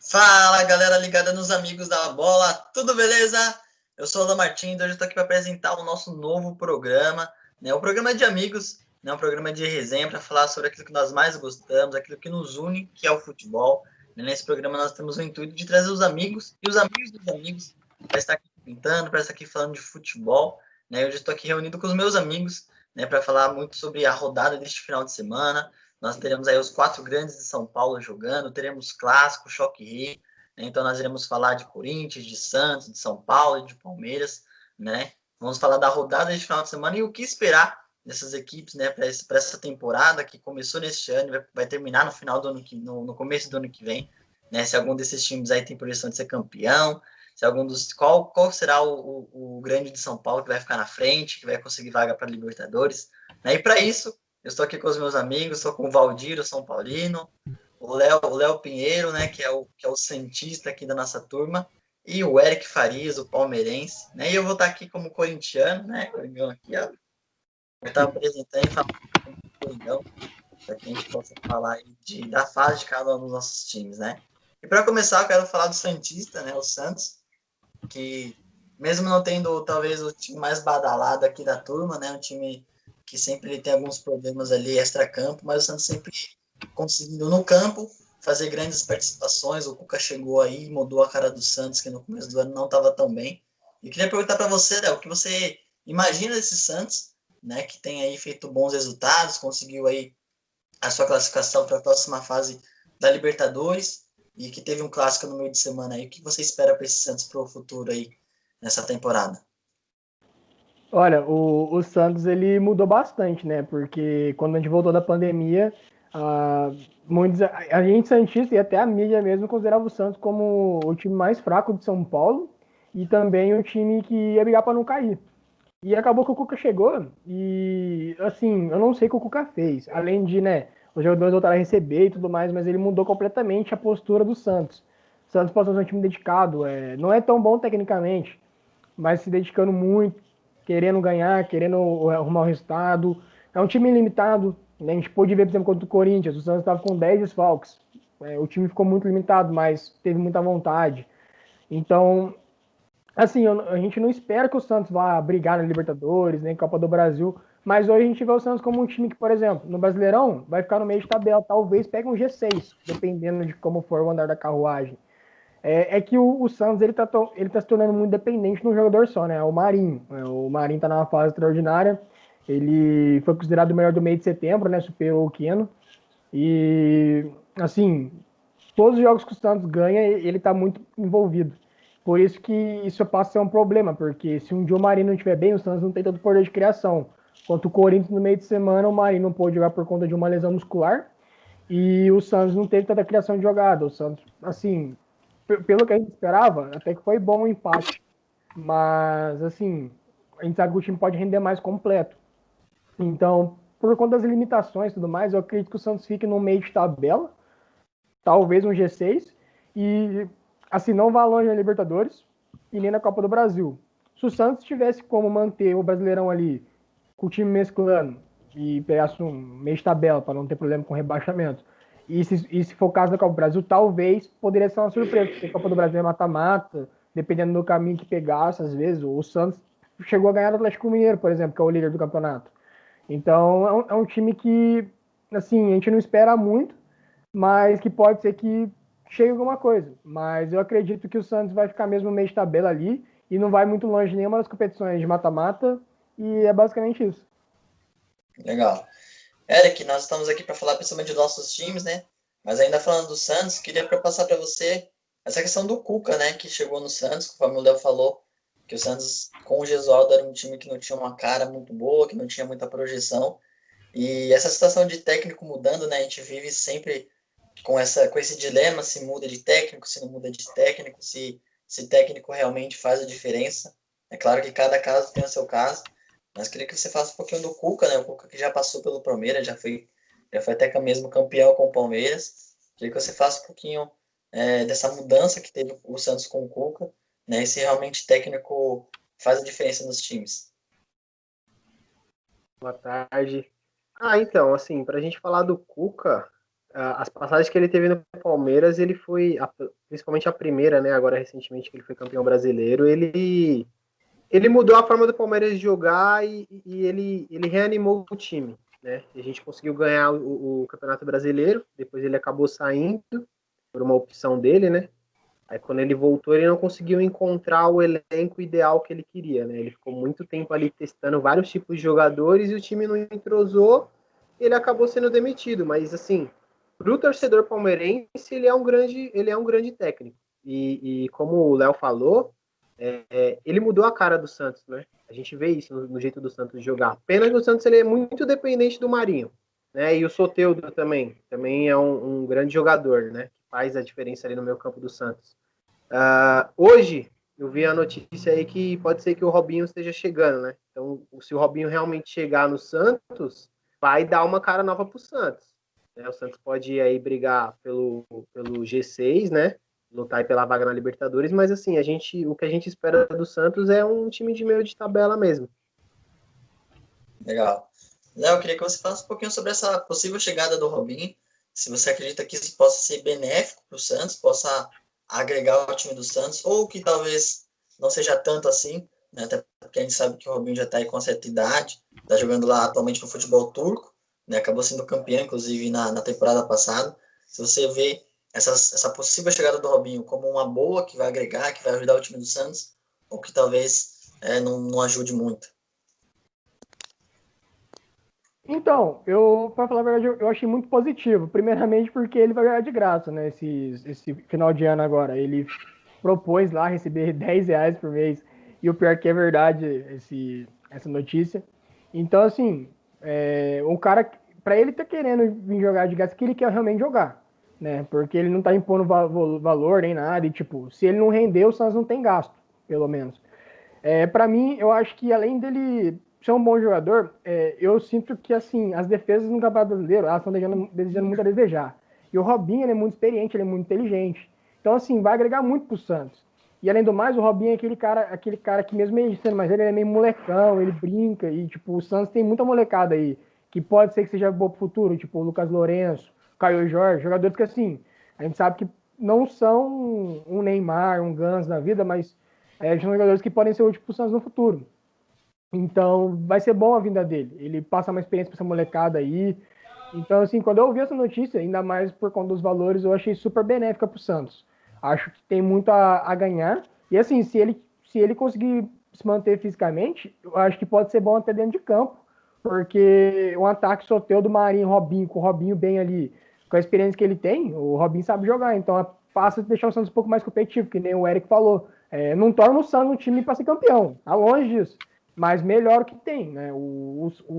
Fala, galera ligada nos amigos da bola, tudo beleza? Eu sou o Alan Martins, hoje estou aqui para apresentar o nosso novo programa, né? O programa de amigos, né? Um programa de resenha para falar sobre aquilo que nós mais gostamos, aquilo que nos une, que é o futebol. Nesse programa nós temos o intuito de trazer os amigos e os amigos dos amigos para estar aqui comentando, para estar aqui falando de futebol, né? Hoje estou aqui reunido com os meus amigos, né? Para falar muito sobre a rodada deste final de semana. Nós teremos aí os 4 grandes de São Paulo jogando, teremos clássico, choque rei, né? Então nós iremos falar de Corinthians, de Santos, de São Paulo e de Palmeiras, né? Vamos falar da rodada de final de semana e o que esperar dessas equipes, né, para essa temporada que começou neste ano e vai terminar no final do ano no começo do ano que vem, né? Se algum desses times aí tem projeção de ser campeão, se algum dos qual será o grande de São Paulo que vai ficar na frente, que vai conseguir vaga para Libertadores, né? E para isso eu estou aqui com os meus amigos, estou com o Valdir, o São Paulino, o Léo Pinheiro, né, que é o Santista aqui da nossa turma, e o Eric Farias, o palmeirense, né? E eu vou estar aqui como corintiano, né? Coringão aqui, ó. Vou estar apresentando e falando do Coringão, para que a gente possa falar aí da fase de cada um dos nossos times, né? E para começar, eu quero falar do Santista, né? O Santos, que mesmo não tendo talvez o time mais badalado aqui da turma, né? Um time que sempre tem alguns problemas ali extra-campo, mas o Santos sempre conseguindo no campo fazer grandes participações. O Cuca chegou aí e mudou a cara do Santos, que no começo do ano não estava tão bem. E queria perguntar para você, Léo, o que você imagina desse Santos, né? Que tem aí feito bons resultados, conseguiu aí a sua classificação para a próxima fase da Libertadores e que teve um clássico no meio de semana aí. O que você espera para esse Santos para o futuro aí nessa temporada? Olha, o Santos ele mudou bastante, né? Porque quando a gente voltou da pandemia, a gente Santista e até a mídia mesmo considerava o Santos como o time mais fraco de São Paulo e também o time que ia brigar para não cair. E acabou que o Cuca chegou e, assim, eu não sei o que o Cuca fez. Além de, né, os jogadores voltaram a receber e tudo mais, mas ele mudou completamente a postura do Santos. O Santos passou a ser um time dedicado, não é tão bom tecnicamente, mas se dedicando muito, querendo ganhar, querendo arrumar o resultado. É um time limitado, né? A gente pôde ver, por exemplo, contra o Corinthians, o Santos estava com 10 desfalques. O time ficou muito limitado, mas teve muita vontade. Então, assim, a gente não espera que o Santos vá brigar na Libertadores, nem Copa do Brasil, mas hoje a gente vê o Santos como um time que, por exemplo, no Brasileirão vai ficar no meio de tabela, talvez pegue um G6, dependendo de como for o andar da carruagem. É que o Santos ele tá se tornando muito dependente de um jogador só, né? O Marinho. O Marinho tá numa fase extraordinária. Ele foi considerado o melhor do mês de setembro, né? Superou o Keno. E, assim, todos os jogos que o Santos ganha, ele tá muito envolvido. Por isso que isso passa a ser um problema, porque se um dia o Marinho não estiver bem, o Santos não tem tanto poder de criação. Quanto o Corinthians no meio de semana, o Marinho não pôde jogar por conta de uma lesão muscular. E o Santos não teve tanta criação de jogada. O Santos, assim, pelo que a gente esperava, até que foi bom o empate. Mas, assim, a gente sabe que o time pode render mais completo. Então, por conta das limitações e tudo mais, eu acredito que o Santos fique no meio de tabela, talvez um G6, e, assim, não vá longe na Libertadores e nem na Copa do Brasil. Se o Santos tivesse como manter o Brasileirão ali, com o time mesclando, e pegasse um meio de tabela para não ter problema com rebaixamento, e se for o caso da Copa do Brasil, talvez poderia ser uma surpresa, porque a Copa do Brasil é mata-mata, dependendo do caminho que pegasse, às vezes. O Santos chegou a ganhar do Atlético Mineiro, por exemplo, que é o líder do campeonato. Então, é um time que, assim, a gente não espera muito, mas que pode ser que chegue alguma coisa. Mas eu acredito que o Santos vai ficar mesmo no meio de tabela ali e não vai muito longe de nenhuma das competições de mata-mata, e é basicamente isso. Legal. Eric, nós estamos aqui para falar principalmente dos nossos times, né? Mas ainda falando do Santos, queria passar para você essa questão do Cuca, né? Que chegou no Santos, como o Léo falou, que o Santos com o Gesualdo era um time que não tinha uma cara muito boa, que não tinha muita projeção. E essa situação de técnico mudando, né? A gente vive sempre com esse dilema, se muda de técnico, se não muda de técnico, se técnico realmente faz a diferença. É claro que cada caso tem o seu caso, mas queria que você faça um pouquinho do Cuca, né? O Cuca que já passou pelo Palmeiras, já foi até mesmo campeão com o Palmeiras. Queria que você faça um pouquinho dessa mudança que teve o Santos com o Cuca, né? E se realmente técnico faz a diferença nos times. Boa tarde. Então, assim, para a gente falar do Cuca, as passagens que ele teve no Palmeiras, ele foi, principalmente a primeira, né, agora recentemente que ele foi campeão brasileiro, ele mudou a forma do Palmeiras de jogar e ele reanimou o time, né? A gente conseguiu ganhar o Campeonato Brasileiro, depois ele acabou saindo por uma opção dele, né? Aí quando ele voltou, ele não conseguiu encontrar o elenco ideal que ele queria, né? Ele ficou muito tempo ali testando vários tipos de jogadores e o time não entrosou, e ele acabou sendo demitido, mas assim, para o torcedor palmeirense, ele é um grande técnico. E como o Léo falou, ele mudou a cara do Santos, né? A gente vê isso no jeito do Santos jogar. Pena que o Santos ele é muito dependente do Marinho, né? E o Soteldo também é um grande jogador, né? Que faz a diferença ali no meio campo do Santos. Hoje eu vi a notícia aí que pode ser que o Robinho esteja chegando, né? Então, se o Robinho realmente chegar no Santos, vai dar uma cara nova pro Santos, né? O Santos pode aí brigar pelo G6, né? Lutar aí pela vaga na Libertadores, mas assim, o que a gente espera do Santos é um time de meio de tabela mesmo. Legal. Léo, eu queria que você falasse um pouquinho sobre essa possível chegada do Robinho. Se você acredita que isso possa ser benéfico para o Santos, possa agregar ao time do Santos, ou que talvez não seja tanto assim, né? Até porque a gente sabe que o Robinho já está aí com certa idade, está jogando lá atualmente no futebol turco, né? Acabou sendo campeão, inclusive, na temporada passada. Se você vê essa possível chegada do Robinho como uma boa, que vai agregar, que vai ajudar o time do Santos, ou que talvez não ajude muito. Então, para falar a verdade, eu achei muito positivo. Primeiramente porque ele vai ganhar de graça, né? Esse final de ano agora. Ele propôs lá receber R$ 10 por mês. E o pior que é verdade essa notícia. Então, assim, o cara, para ele tá querendo vir jogar de graça, que ele quer realmente jogar, né? Porque ele não tá impondo valor nem nada. E, tipo, se ele não render, o Santos não tem gasto, pelo menos. Para mim, eu acho que além dele ser um bom jogador, eu sinto que assim as defesas no Campeonato Brasileiro elas estão desejando muito a desejar. E o Robinho ele é muito experiente, ele é muito inteligente. Então, assim, vai agregar muito pro Santos. E além do mais, o Robinho é aquele cara que mesmo ele sendo mais ele é meio molecão, ele brinca. E, tipo, o Santos tem muita molecada aí, que pode ser que seja boa pro futuro, tipo o Lucas Lourenço, Caio Jorge, jogadores que, assim, a gente sabe que não são um Neymar, um Gans na vida, mas são jogadores que podem ser úteis pro Santos no futuro. Então, vai ser bom a vinda dele. Ele passa uma experiência para essa molecada aí. Então, assim, quando eu ouvi essa notícia, ainda mais por conta dos valores, eu achei super benéfica para o Santos. Acho que tem muito a ganhar. E, assim, se ele conseguir se manter fisicamente, eu acho que pode ser bom até dentro de campo. Porque o ataque Soteldo, Marinho, Robinho, com o Robinho bem ali, com a experiência que ele tem, o Robinho sabe jogar. Então, passa a deixar o Santos um pouco mais competitivo, que nem o Eric falou. Não torna o Santos um time para ser campeão. Tá longe disso, mas melhor o que tem, né?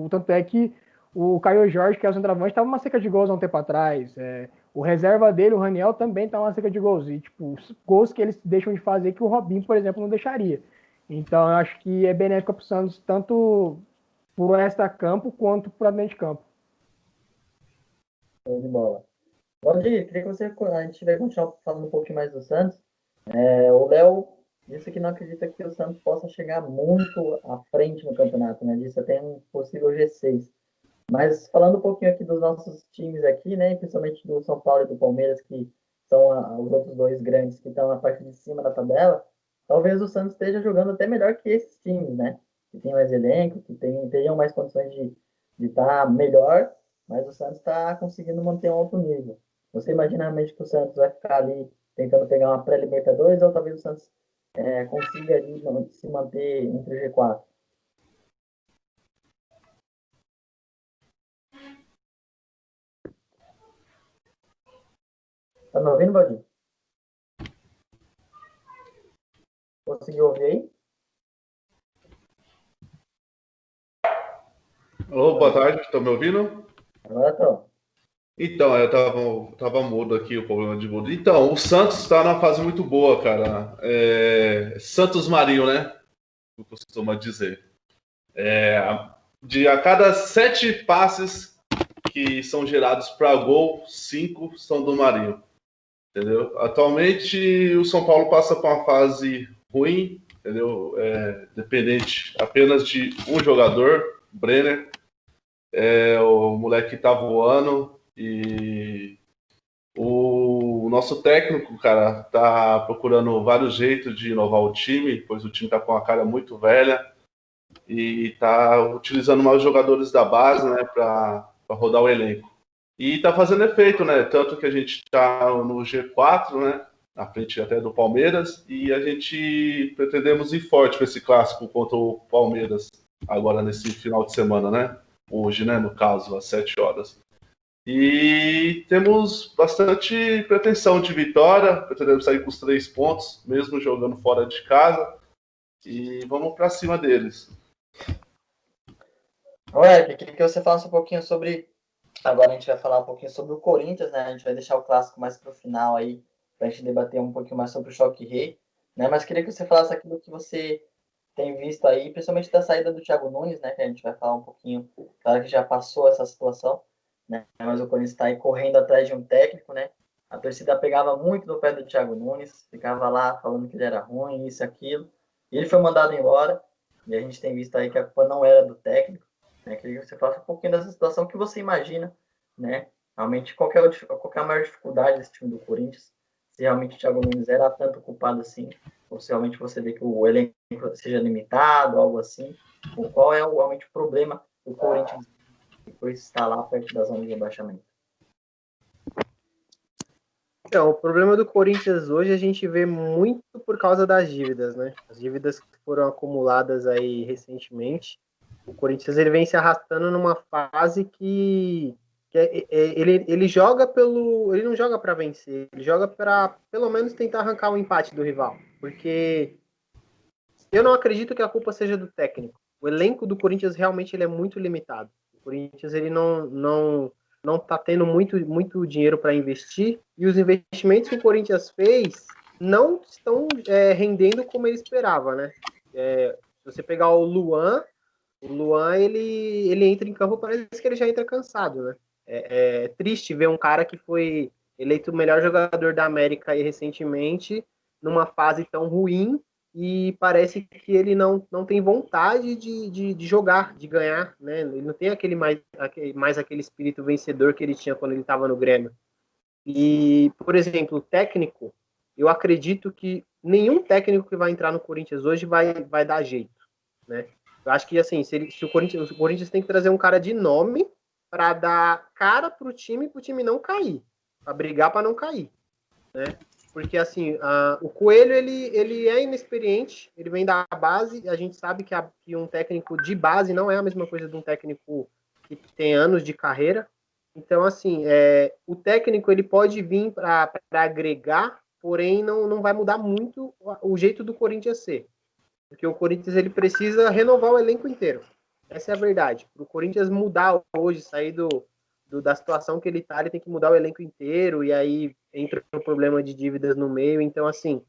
Tanto é que o Caio Jorge, que é o centroavante, estava uma seca de gols há um tempo atrás. O reserva dele, o Raniel, também está uma seca de gols. E, tipo, os gols que eles deixam de fazer que o Robinho, por exemplo, não deixaria. Então, eu acho que é benéfico para o Santos, tanto por extra-campo quanto por dentro de campo. Show de bola. Valdir, queria que a gente vai continuar falando um pouquinho mais do Santos. O Léo disse que não acredita que o Santos possa chegar muito à frente no campeonato, né? Disse até um possível G6. Mas falando um pouquinho aqui dos nossos times aqui, né? Principalmente do São Paulo e do Palmeiras, que são os outros dois grandes que estão na parte de cima da tabela, talvez o Santos esteja jogando até melhor que esses times, né? Que tem mais elenco, que teriam mais condições de estar melhor, mas o Santos está conseguindo manter um alto nível. Você imagina realmente que o Santos vai ficar ali tentando pegar uma pré-Libertadores, ou talvez o Santos consiga ali se manter entre o G4? Tá me ouvindo, Valdir? Conseguiu ouvir aí? Alô, boa tarde, estão me ouvindo? Agora tô. Então, eu tava mudo aqui, o problema de mudo. Então, o Santos está numa fase muito boa, cara. Santos Marinho, né? Como costuma dizer. A cada 7 passes que são gerados para gol, 5 são do Marinho. Entendeu? Atualmente, o São Paulo passa por uma fase ruim, entendeu? Dependente apenas de um jogador, Brenner. O moleque tá voando e o nosso técnico, cara, tá procurando vários jeitos de inovar o time, pois o time tá com uma cara muito velha e tá utilizando mais os jogadores da base, né, para rodar o elenco. E tá fazendo efeito, né? Tanto que a gente tá no G4, né? Na frente até do Palmeiras, e a gente pretendemos ir forte para esse clássico contra o Palmeiras, agora nesse final de semana, né? Hoje, né? No caso, às 7 horas. E temos bastante pretensão de vitória, pretendemos sair com os 3 pontos, mesmo jogando fora de casa, e vamos para cima deles. Olha, eu queria que você falasse um pouquinho sobre. Agora a gente vai falar um pouquinho sobre o Corinthians, né? A gente vai deixar o clássico mais para o final aí, para a gente debater um pouquinho mais sobre o Choque Rei, né? Mas queria que você falasse aquilo que você tem visto aí, principalmente da saída do Thiago Nunes, né? Que a gente vai falar um pouquinho, claro que já passou essa situação, né? Mas o Corinthians está aí correndo atrás de um técnico, né? A torcida pegava muito no pé do Thiago Nunes, ficava lá falando que ele era ruim, isso e aquilo. E ele foi mandado embora, e a gente tem visto aí que a culpa não era do técnico, né? Queria que você falasse um pouquinho dessa situação que você imagina, né? Realmente, qual é a maior dificuldade desse time do Corinthians? Se realmente o Thiago Nunes era tanto culpado assim, ou se realmente você vê que o elenco seja limitado, algo assim, ou qual é realmente o problema do Corinthians depois estar lá perto da zona de rebaixamento? Então, o problema do Corinthians hoje a gente vê muito por causa das dívidas, né? As dívidas que foram acumuladas aí recentemente. O Corinthians ele vem se arrastando numa fase ele joga ele não joga para vencer, ele joga para pelo menos tentar arrancar o empate do rival, porque eu não acredito que a culpa seja do técnico. O elenco do Corinthians realmente ele é muito limitado. O Corinthians ele não está tendo muito dinheiro para investir, e os investimentos que o Corinthians fez não estão rendendo como ele esperava, né? Se você pegar o Luan ele entra em campo, parece que ele já entra cansado, né? É triste ver um cara que foi eleito o melhor jogador da América aí recentemente, numa fase tão ruim, e parece que ele não tem vontade de jogar, de ganhar, né? Ele não tem mais aquele espírito vencedor que ele tinha quando ele estava no Grêmio. E, por exemplo, o técnico, eu acredito que nenhum técnico que vai entrar no Corinthians hoje vai dar jeito, né? Eu acho que, assim, se o Corinthians tem que trazer um cara de nome para dar cara pro time não cair, para brigar para não cair, né? Porque, assim, o Coelho, ele é inexperiente, ele vem da base, a gente sabe que um técnico de base não é a mesma coisa de um técnico que tem anos de carreira. Então, assim, o técnico ele pode vir para agregar, porém não vai mudar muito o jeito do Corinthians ser. Porque o Corinthians ele precisa renovar o elenco inteiro. Essa é a verdade. Para o Corinthians mudar hoje, sair da situação que ele está, ele tem que mudar o elenco inteiro, e aí entra o problema de dívidas no meio. Então, assim,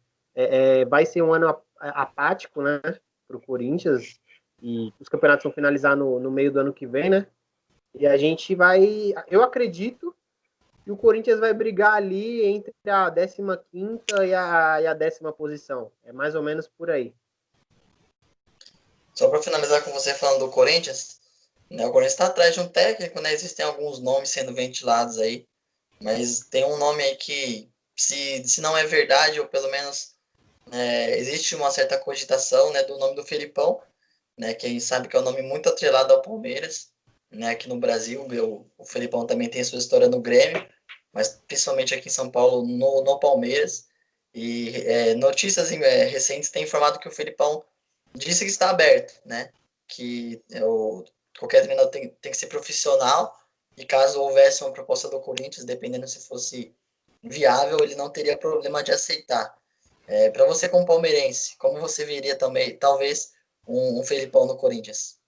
vai ser um ano apático, né, para o Corinthians, e os campeonatos vão finalizar no meio do ano que vem, né? E a gente vai. Eu acredito que o Corinthians vai brigar ali entre a 15ª e a 10ª posição. É mais ou menos por aí. Só para finalizar com você falando do Corinthians, né, o Corinthians está atrás de um técnico, né? Existem alguns nomes sendo ventilados aí, mas tem um nome aí que, se não é verdade, ou pelo menos existe uma certa cogitação, né, do nome do Felipão, né, que a gente sabe que é um nome muito atrelado ao Palmeiras, né, aqui no Brasil. O Felipão também tem sua história no Grêmio, mas principalmente aqui em São Paulo, no Palmeiras. E notícias recentes têm informado que o Felipão disse que está aberto, né, que qualquer treinador tem que ser profissional, e caso houvesse uma proposta do Corinthians, dependendo se fosse viável, ele não teria problema de aceitar. Para você como palmeirense, como você veria também, talvez, um Felipão no Corinthians?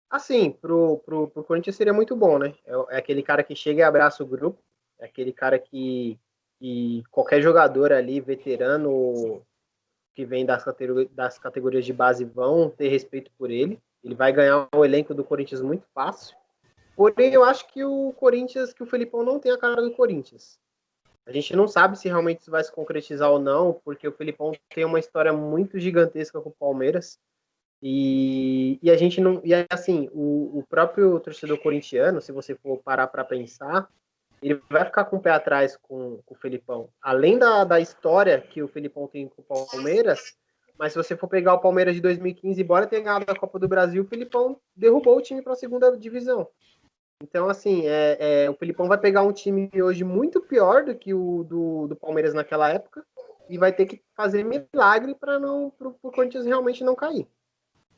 Assim, pro Corinthians seria muito bom, né? É aquele cara que chega e abraça o grupo, é aquele cara que qualquer jogador ali, veterano, que vem das categorias de base, vão ter respeito por ele. Ele vai ganhar o elenco do Corinthians muito fácil. Porém, eu acho que que o Felipão não tem a cara do Corinthians. A gente não sabe se realmente isso vai se concretizar ou não, porque o Felipão tem uma história muito gigantesca com o Palmeiras. E a gente não. E assim, o próprio torcedor corintiano, se você for parar para pensar, ele vai ficar com o pé atrás com o Felipão. Além da história que o Felipão tem com o Palmeiras, mas se você for pegar o Palmeiras de 2015, embora tenha ganhado a Copa do Brasil, o Felipão derrubou o time para a segunda divisão. Então, assim, o Felipão vai pegar um time hoje muito pior do que o do Palmeiras naquela época e vai ter que fazer milagre para o Corinthians realmente não cair.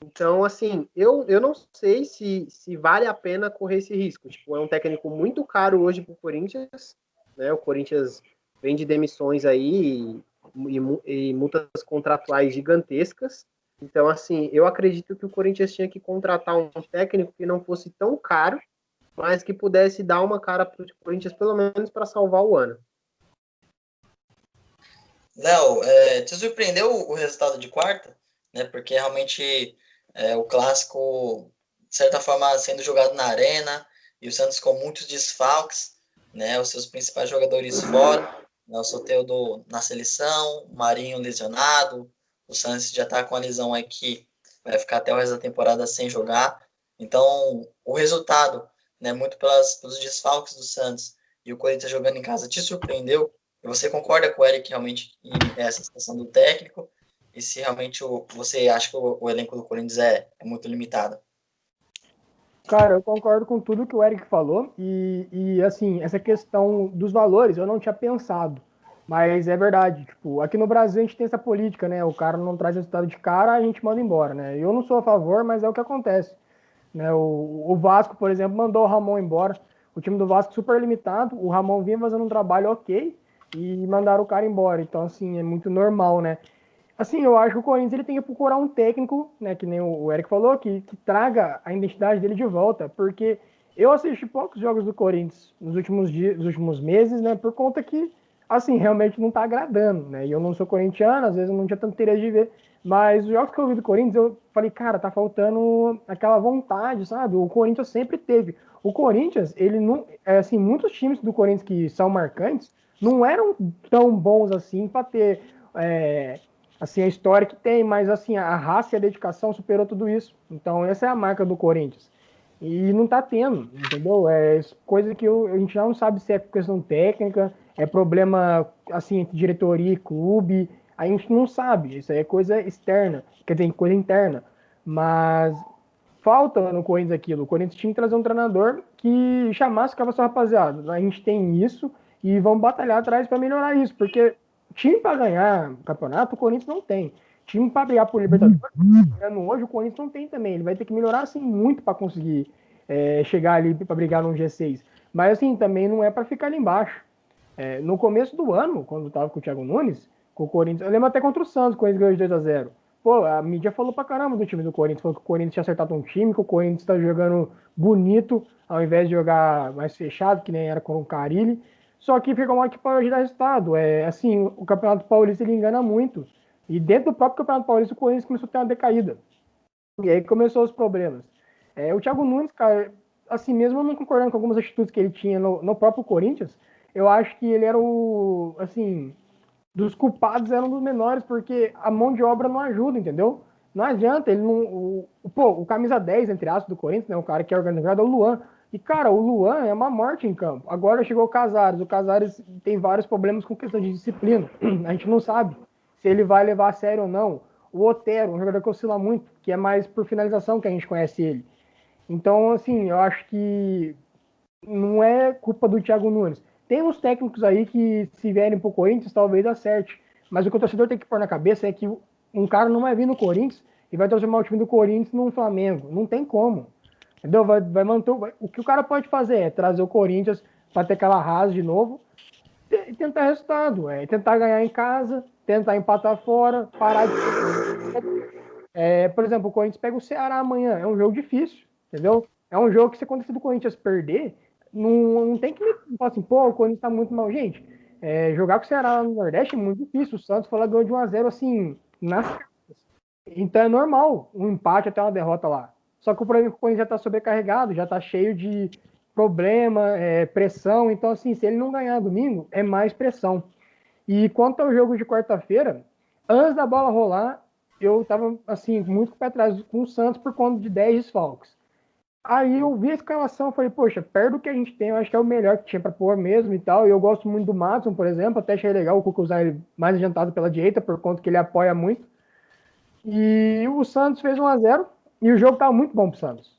Então, assim, eu não sei se vale a pena correr esse risco. Tipo, é um técnico muito caro hoje para o Corinthians, né? O Corinthians vem de demissões aí e multas contratuais gigantescas. Então, assim, eu acredito que o Corinthians tinha que contratar um técnico que não fosse tão caro, mas que pudesse dar uma cara para o Corinthians, pelo menos para salvar o ano. Léo, te surpreendeu o resultado de quarta? Né? Porque realmente o clássico, de certa forma, sendo jogado na arena, e o Santos com muitos desfalques, né? Os seus principais jogadores fora, né? O Soteldo na seleção, o Marinho lesionado, o Santos já está com a lesão aí que vai ficar até o resto da temporada sem jogar. Então, o resultado, né, muito pelos desfalques do Santos e o Corinthians jogando em casa, te surpreendeu? E você concorda com o Eric realmente em essa situação do técnico? E se realmente você acha que o elenco do Corinthians é muito limitado? Cara, eu concordo com tudo que o Eric falou e assim, essa questão dos valores eu não tinha pensado, mas é verdade, tipo, aqui no Brasil a gente tem essa política, né, o cara não traz resultado de cara, a gente manda embora, né, eu não sou a favor, mas é o que acontece, né, o Vasco, por exemplo, mandou o Ramon embora, o time do Vasco super limitado, o Ramon vinha fazendo um trabalho ok e mandaram o cara embora, então assim, é muito normal, né. Assim, eu acho que o Corinthians ele tem que procurar um técnico, né, que nem o Eric falou, que traga a identidade dele de volta, porque eu assisti poucos jogos do Corinthians nos últimos dias, nos últimos meses, né, por conta que, assim, realmente não tá agradando, né, e eu não sou corintiano, às vezes eu não tinha tanto interesse de ver, mas os jogos que eu vi do Corinthians, eu falei, cara, tá faltando aquela vontade, sabe, o Corinthians sempre teve. O Corinthians, ele não, assim, muitos times do Corinthians que são marcantes não eram tão bons assim para ter assim, a história que tem, mas assim, a raça e a dedicação superou tudo isso. Então, essa é a marca do Corinthians. E não tá tendo, entendeu? É coisa que a gente já não sabe se é questão técnica, é problema, assim, entre diretoria e clube, a gente não sabe, isso aí é coisa externa, quer dizer, coisa interna. Mas falta no Corinthians aquilo, o Corinthians tinha que trazer um treinador que chamasse aquela sua rapaziada, a gente tem isso e vamos batalhar atrás para melhorar isso, porque time para ganhar campeonato, o Corinthians não tem. Time para brigar por Libertadores, hoje o Corinthians não tem também. Ele vai ter que melhorar assim muito para conseguir chegar ali para brigar no G6. Mas assim, também não é para ficar ali embaixo. No começo do ano, quando estava com o Thiago Nunes, com o Corinthians, eu lembro até contra o Santos, o Corinthians ganhou de 2-0. Pô, a mídia falou pra caramba do time do Corinthians, falou que o Corinthians tinha acertado um time, que o Corinthians tá jogando bonito, ao invés de jogar mais fechado, que nem era com o Carille. Só que fica uma que pode dar resultado. Assim, o Campeonato Paulista ele engana muito. E dentro do próprio Campeonato Paulista, o Corinthians começou a ter uma decaída. E aí começou os problemas. O Thiago Nunes, cara, assim, mesmo não concordando com algumas atitudes que ele tinha no próprio Corinthians, eu acho que ele era o, assim, dos culpados era um dos menores, porque a mão de obra não ajuda, entendeu? Não adianta, ele não. O camisa 10, entre aspas, do Corinthians, né? O cara que é organizado é o Luan. E, cara, o Luan é uma morte em campo. Agora chegou o Casares tem vários problemas com questão de disciplina. A gente não sabe se ele vai levar a sério ou não. O Otero, um jogador que oscila muito, que é mais por finalização que a gente conhece ele. Então, assim, eu acho que não é culpa do Thiago Nunes. Tem uns técnicos aí que, se vierem pro Corinthians, talvez acerte. Mas o que o torcedor tem que pôr na cabeça é que um cara não vai vir no Corinthians e vai transformar o time do Corinthians num Flamengo. Não tem como. Entendeu? Vai manter. O que o cara pode fazer é trazer o Corinthians para ter aquela rasa de novo e tentar resultado. Tentar ganhar em casa, tentar empatar fora, parar de. Por exemplo, o Corinthians pega o Ceará amanhã. É um jogo difícil, entendeu? É um jogo que, se acontecer do Corinthians perder, não tem que falar assim, pô, o Corinthians tá muito mal. Gente, jogar com o Ceará no Nordeste é muito difícil. O Santos foi lá ganhou de 1-0 assim, nas cartas. Então é normal um empate até uma derrota lá. Só que o problema é que o Corinthians já tá sobrecarregado, já tá cheio de problema, pressão. Então, assim, se ele não ganhar domingo, é mais pressão. E quanto ao jogo de quarta-feira, antes da bola rolar, eu tava, assim, muito com o pé atrás com o Santos por conta de 10 desfalques. Aí eu vi a escalação, falei, poxa, perto do que a gente tem, eu acho que é o melhor que tinha pra pôr mesmo e tal. E eu gosto muito do Madison, por exemplo, até achei legal o Cuca usar ele mais adiantado pela direita, por conta que ele apoia muito. E o Santos fez 1-0 e o jogo tava muito bom pro Santos.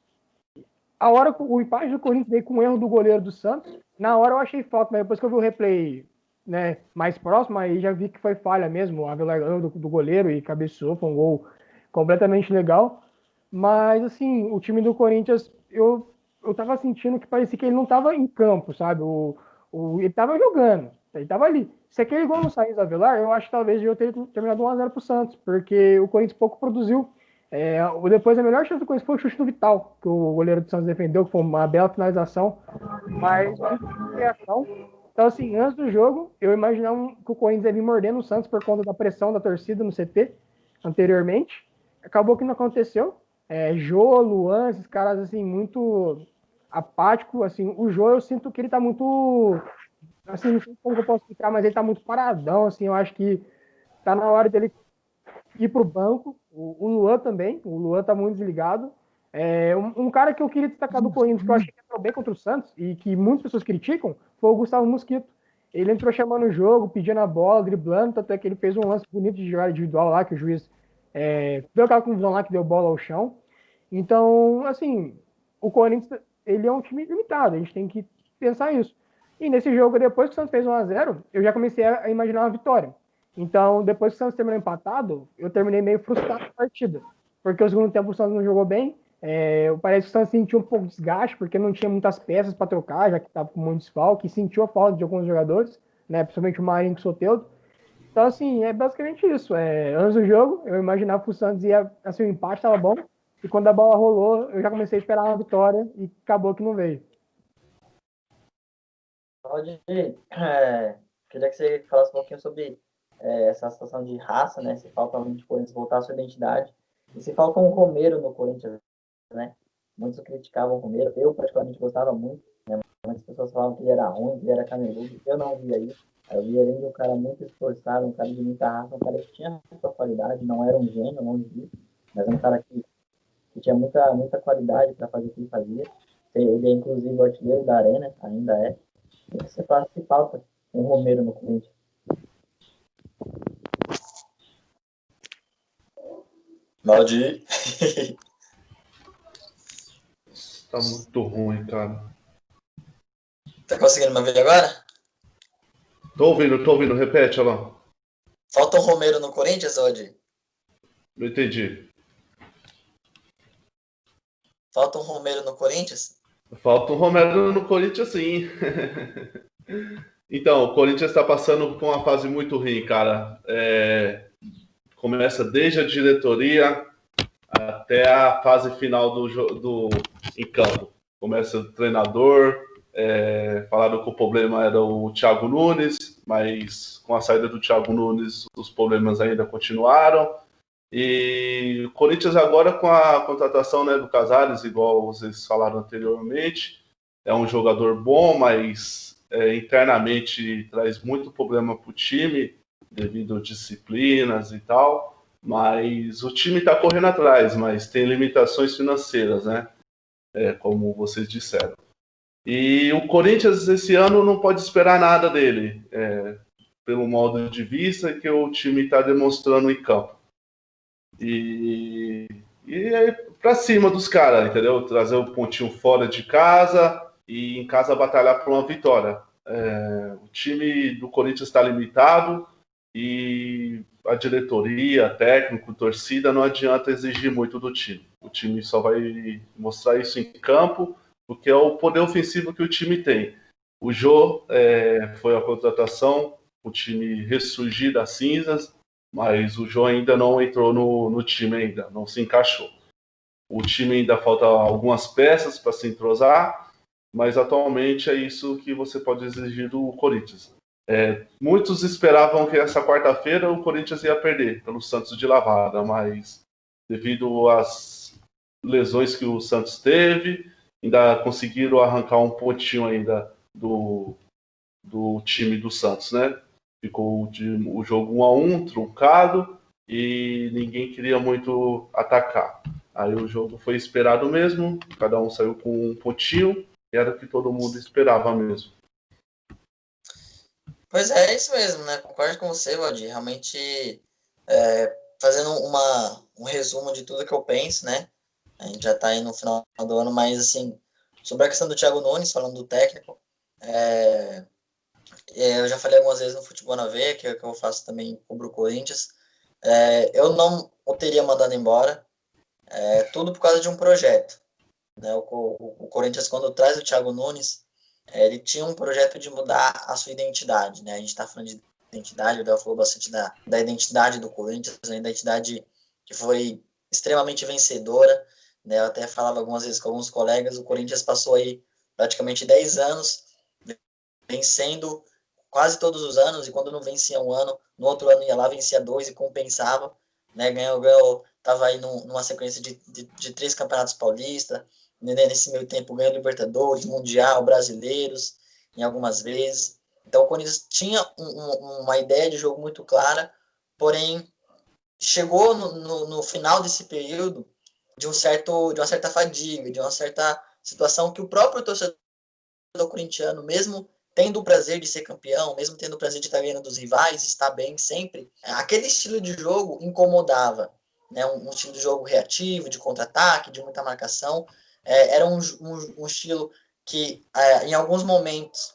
A hora que o empate do Corinthians veio com o erro do goleiro do Santos, na hora eu achei falta, mas depois que eu vi o replay, né, mais próximo, aí já vi que foi falha mesmo. O Avelar ganhou do goleiro e cabeceou, foi um gol completamente legal. Mas, assim, o time do Corinthians, eu tava sentindo que parecia que ele não tava em campo, sabe? Ele tava jogando, ele tava ali. Se aquele gol não saísse do Avelar, eu acho que talvez eu teria terminado 1-0 pro Santos, porque o Corinthians pouco produziu. Depois a melhor chance do Corinthians foi o chute do Vital, que o goleiro do Santos defendeu, que foi uma bela finalização, mas reação. Então, assim, antes do jogo, eu imaginava que o Corinthians ia vir mordendo o Santos por conta da pressão da torcida no CT anteriormente. Acabou que não aconteceu. Jô, Luan, esses caras, assim, muito apático. Assim, o Jô, eu sinto que ele tá muito. Assim, não sei como eu posso explicar, mas ele tá muito paradão. Assim, eu acho que tá na hora dele ir pro banco. O Luan também. O Luan tá muito desligado. Um cara que eu queria destacar do Corinthians, que eu achei que entrou bem contra o Santos e que muitas pessoas criticam, foi o Gustavo Mosquito. Ele entrou chamando o jogo, pedindo a bola, driblando, até que ele fez um lance bonito de jogada individual lá, que o juiz deu aquela confusão lá que deu bola ao chão. Então, assim, o Corinthians, ele é um time limitado, a gente tem que pensar isso. E nesse jogo, depois que o Santos fez 1-0, eu já comecei a imaginar uma vitória. Então, depois que o Santos terminou empatado, eu terminei meio frustrado com a partida. Porque o segundo tempo o Santos não jogou bem. Parece que o Santos sentiu um pouco de desgaste, porque não tinha muitas peças para trocar, já que estava com muito desfalque, sentiu a falta de alguns jogadores, né, principalmente o Marinho e o Soteldo. Então, assim, é basicamente isso. Antes do jogo, eu imaginava que o Santos ia, assim, o empate estava bom, e quando a bola rolou, eu já comecei a esperar uma vitória, e acabou que não veio. Pode, queria que você falasse um pouquinho sobre essa situação de raça, né? Se falta alguém de Corinthians voltar à sua identidade. E se falta um Romero no Corinthians, né? Muitos criticavam o Romero, eu particularmente gostava muito, né? Muitas pessoas falavam que ele era ruim, que ele era caneludo, eu não via isso. Eu via ele um cara muito esforçado, um cara de muita raça, um cara que tinha muita qualidade, não era um gênio, longe disso, mas um cara que tinha muita qualidade para fazer o que ele fazia. Ele é inclusive o artilheiro da Arena, ainda é. E você fala que falta um Romero no Corinthians. Valdir. Tá muito ruim, cara. Tá conseguindo me ver agora? Tô ouvindo. Repete, Alan. Falta um Romero no Corinthians, Valdir? Não entendi. Falta um Romero no Corinthians? Falta um Romero no Corinthians, sim. Então, o Corinthians está passando por uma fase muito ruim, cara. Começa desde a diretoria até a fase final em campo. Começa o treinador, falaram que o problema era o Thiago Nunes, mas com a saída do Thiago Nunes os problemas ainda continuaram. E o Corinthians agora com a contratação, né, do Casares, igual vocês falaram anteriormente, é um jogador bom, mas internamente traz muito problema para o time, devido a disciplinas e tal. Mas o time está correndo atrás, mas tem limitações financeiras, né? Como vocês disseram. E o Corinthians esse ano não pode esperar nada dele, pelo modo de vista que o time está demonstrando em campo. E é pra cima dos caras, entendeu? Trazer o pontinho fora de casa e em casa batalhar por uma vitória. O time do Corinthians está limitado e a diretoria, técnico, torcida, não adianta exigir muito do time. O time só vai mostrar isso em campo, porque é o poder ofensivo que o time tem. O Jô foi a contratação, o time ressurgir das cinzas, mas o Jô ainda não entrou no time ainda, não se encaixou. O time ainda falta algumas peças para se entrosar, mas atualmente é isso que você pode exigir do Corinthians. Muitos esperavam que essa quarta-feira o Corinthians ia perder pelo Santos de lavada, mas devido às lesões que o Santos teve, ainda conseguiram arrancar um pontinho ainda do time do Santos, né? Ficou o jogo 1-1, truncado, e ninguém queria muito atacar. Aí o jogo foi esperado mesmo, cada um saiu com um pontinho, e era o que todo mundo esperava mesmo. Pois é isso mesmo, né? Concordo com você, Valdir. Realmente, fazendo um resumo de tudo que eu penso, né? A gente já tá aí no final do ano, mas assim, sobre a questão do Thiago Nunes, falando do técnico, eu já falei algumas vezes no Futebol na Veia, que eu faço também, cubro o Corinthians. Eu não o teria mandado embora, tudo por causa de um projeto. Né? O Corinthians, quando traz o Thiago Nunes, ele tinha um projeto de mudar a sua identidade. Né? A gente está falando de identidade, o Del falou bastante da identidade do Corinthians, uma identidade que foi extremamente vencedora. Né? Eu até falava algumas vezes com alguns colegas, o Corinthians passou aí praticamente 10 anos vencendo quase todos os anos, e quando não vencia um ano, no outro ano ia lá, vencia dois e compensava, né? Ganhou, tava aí numa sequência de 3 campeonatos paulistas, né? Nesse meio tempo ganhou Libertadores, Mundial, Brasileiros, em algumas vezes. Então o Corinthians tinha uma ideia de jogo muito clara, porém chegou no final desse período de uma certa fadiga, de uma certa situação que o próprio torcedor corintiano, mesmo tendo o prazer de ser campeão, mesmo tendo o prazer de estar ganhando dos rivais, estar bem sempre, aquele estilo de jogo incomodava. Né? Um estilo de jogo reativo, de contra-ataque, de muita marcação. Era um estilo que, em alguns momentos,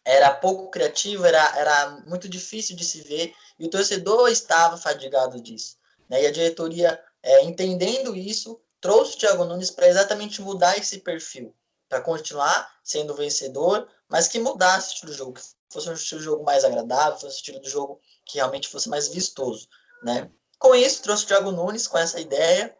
era pouco criativo, era muito difícil de se ver, e o torcedor estava fadigado disso. Né? E a diretoria, entendendo isso, trouxe o Thiago Nunes para exatamente mudar esse perfil, para continuar sendo vencedor, mas que mudasse o estilo de jogo, que fosse um estilo de jogo mais agradável, fosse um estilo de jogo que realmente fosse mais vistoso. Né? Com isso, trouxe o Thiago Nunes com essa ideia,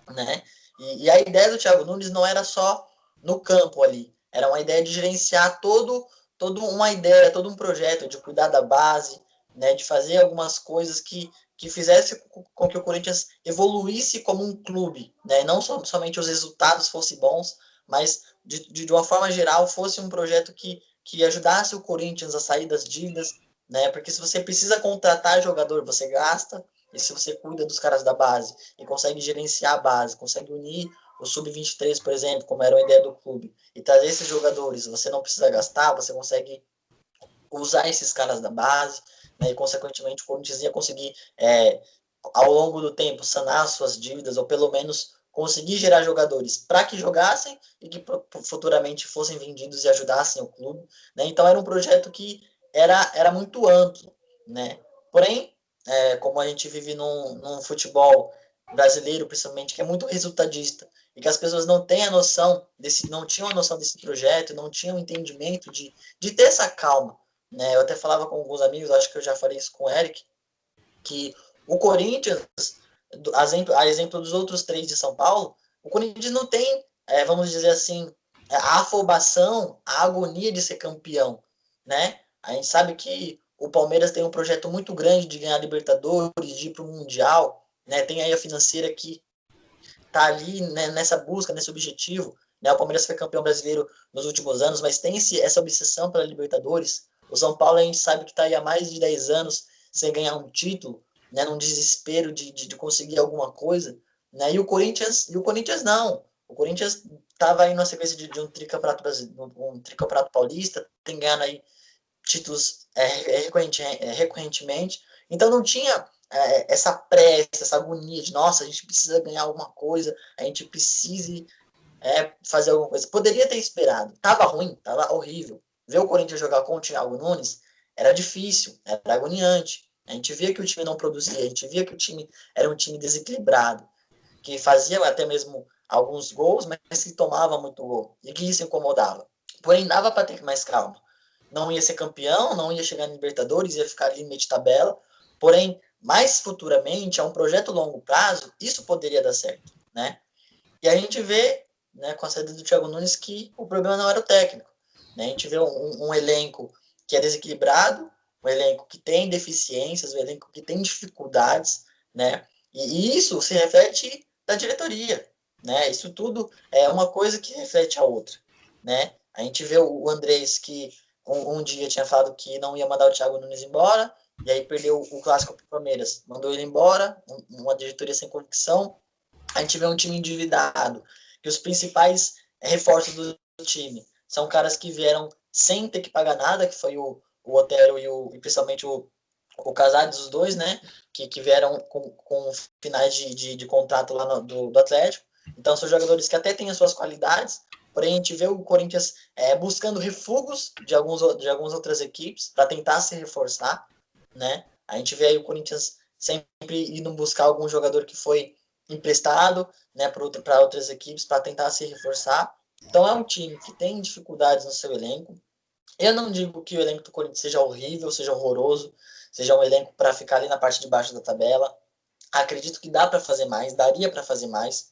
né? E a ideia do Thiago Nunes não era só no campo ali, era uma ideia de gerenciar todo uma ideia, todo um projeto, de cuidar da base, né, de fazer algumas coisas que fizesse com que o Corinthians evoluísse como um clube, né, não somente os resultados fossem bons, mas de uma forma geral fosse um projeto que ajudasse o Corinthians a sair das dívidas, né, porque se você precisa contratar jogador, você gasta, e se você cuida dos caras da base e consegue gerenciar a base, consegue unir o Sub-23, por exemplo, como era a ideia do clube, e trazer esses jogadores, você não precisa gastar, você consegue usar esses caras da base, né, e consequentemente o Corinthians ia conseguir, ao longo do tempo, sanar suas dívidas, ou pelo menos conseguir gerar jogadores para que jogassem e que futuramente fossem vendidos e ajudassem o clube. Né? Então era um projeto que era muito amplo. Né? Porém, como a gente vive num futebol brasileiro, principalmente, que é muito resultadista, e que as pessoas não têm a noção não tinham a noção desse projeto, não tinham entendimento de ter essa calma. Né? Eu até falava com alguns amigos, acho que eu já falei isso com o Eric, que o Corinthians, a exemplo dos outros 3 de São Paulo, o Corinthians não tem, vamos dizer assim, a afobação, a agonia de ser campeão. Né? A gente sabe que o Palmeiras tem um projeto muito grande de ganhar Libertadores, de ir para o Mundial, né? Tem aí a financeira que está ali, né, nessa busca, nesse objetivo. Né? O Palmeiras foi campeão brasileiro nos últimos anos, mas tem essa obsessão pela Libertadores. O São Paulo a gente sabe que está aí há mais de 10 anos sem ganhar um título, né, num desespero de conseguir alguma coisa. Né? E o Corinthians não. O Corinthians estava aí numa sequência de um tricampeonato brasileiro, um tricampeonato paulista, tem ganhando aí títulos recorrentemente. Então não tinha essa pressa, essa agonia de, nossa, a gente precisa ganhar alguma coisa, a gente precisa fazer alguma coisa. Poderia ter esperado. Tava ruim, tava horrível. Ver o Corinthians jogar com o Thiago Nunes era difícil, era agoniante. A gente via que o time não produzia, a gente via que o time era um time desequilibrado, que fazia até mesmo alguns gols, mas que tomava muito gol, e que isso incomodava. Porém, dava para ter mais calma. Não ia ser campeão, não ia chegar na Libertadores, ia ficar ali no meio de tabela, porém, mais futuramente, a um projeto longo prazo, isso poderia dar certo, né? E a gente vê, né, com a saída do Thiago Nunes, que o problema não era o técnico. Né? A gente vê um elenco que é desequilibrado, um elenco que tem deficiências, um elenco que tem dificuldades, né? E isso se reflete da diretoria, né? Isso tudo é uma coisa que reflete a outra, né? A gente vê o Andrés, que um dia tinha falado que não ia mandar o Thiago Nunes embora, e aí perdeu o clássico para o Palmeiras, mandou ele embora, uma diretoria sem convicção, a gente vê um time endividado, que os principais reforços do time são caras que vieram sem ter que pagar nada, que foi o Otero e principalmente o Casares, os dois, né? Que vieram com finais de contrato lá do Atlético. Então, são jogadores que até têm as suas qualidades, porém, a gente vê o Corinthians buscando refugos de algumas outras equipes para tentar se reforçar, né? A gente vê aí o Corinthians sempre indo buscar algum jogador que foi emprestado, né, para outras equipes para tentar se reforçar. Então, é um time que tem dificuldades no seu elenco. Eu não digo que o elenco do Corinthians seja horrível, seja horroroso, seja um elenco para ficar ali na parte de baixo da tabela. Acredito que dá para fazer mais, daria para fazer mais.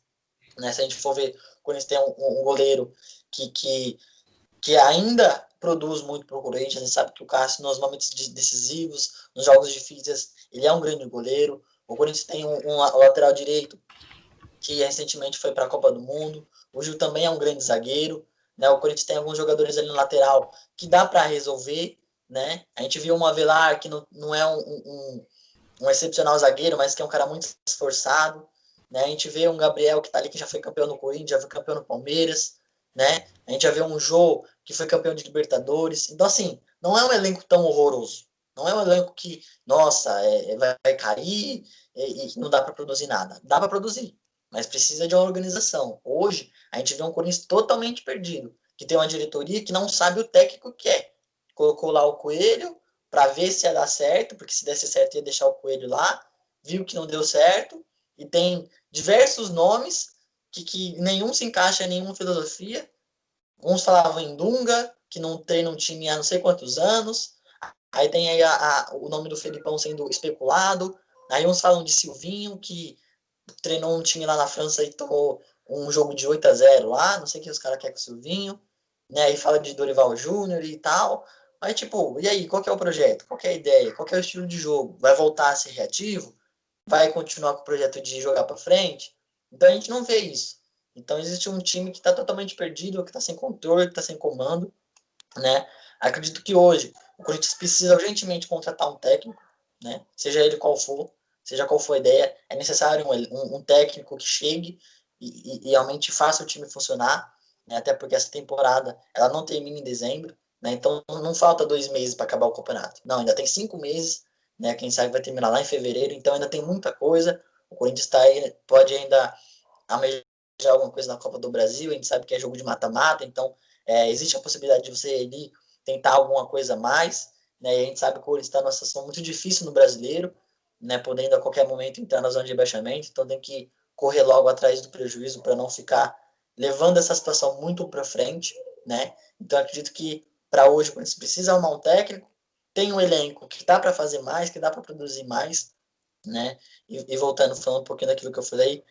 Né? Se a gente for ver, o Corinthians tem um goleiro que ainda produz muito para o Corinthians. A gente sabe que o Cássio, nos momentos decisivos, nos jogos difíceis, ele é um grande goleiro. O Corinthians tem um lateral direito que recentemente foi para a Copa do Mundo. O Gil também é um grande zagueiro. Né? O Corinthians tem alguns jogadores ali no lateral que dá para resolver. Né? A gente viu um Avelar que não é um excepcional zagueiro, mas que é um cara muito esforçado. Né? A gente vê um Gabriel que tá ali, que já foi campeão no Corinthians, já foi campeão no Palmeiras. Né? A gente já vê um Jô que foi campeão de Libertadores. Então, assim, não é um elenco tão horroroso. Não é um elenco que, nossa, vai cair e não dá para produzir nada. Dá para produzir, mas precisa de uma organização. Hoje, a gente vê um Corinthians totalmente perdido, que tem uma diretoria que não sabe o técnico que é. Colocou lá o Coelho para ver se ia dar certo, porque se desse certo ia deixar o Coelho lá, viu que não deu certo, e tem diversos nomes que nenhum se encaixa em nenhuma filosofia. Uns falavam em Dunga, que não treina um time há não sei quantos anos. Aí tem aí o nome do Felipão sendo especulado. Aí uns falam de Silvinho, que treinou um time lá na França e tomou um jogo de 8-0 lá. Não sei o que os caras querem com o Silvinho. Né? Aí fala de Dorival Júnior e tal. Mas, tipo, e aí, qual que é o projeto? Qual que é a ideia? Qual que é o estilo de jogo? Vai voltar a ser reativo? Vai continuar com o projeto de jogar para frente? Então a gente não vê isso. Então existe um time que está totalmente perdido, que está sem controle, que está sem comando, né? Acredito que hoje o Corinthians precisa urgentemente contratar um técnico, né? Seja ele qual for, seja qual for a ideia, é necessário um técnico que chegue e realmente faça o time funcionar, né? Até porque essa temporada ela não termina em dezembro, né? Então não falta 2 meses para acabar o campeonato, não, ainda tem 5 meses, né? Quem sabe vai terminar lá em fevereiro, então ainda tem muita coisa. O Corinthians está aí, pode ainda almejar alguma coisa na Copa do Brasil, a gente sabe que é jogo de mata-mata, então existe a possibilidade de você ali tentar alguma coisa a mais, né? E a gente sabe que o Corinthians está numa situação muito difícil no brasileiro, né? Podendo a qualquer momento entrar na zona de rebaixamento, então tem que correr logo atrás do prejuízo para não ficar levando essa situação muito para frente, né? Então acredito que para hoje o Corinthians precisa arrumar um técnico, tem um elenco que dá para fazer mais, que dá para produzir mais, né? E voltando, falando um pouquinho daquilo que eu falei,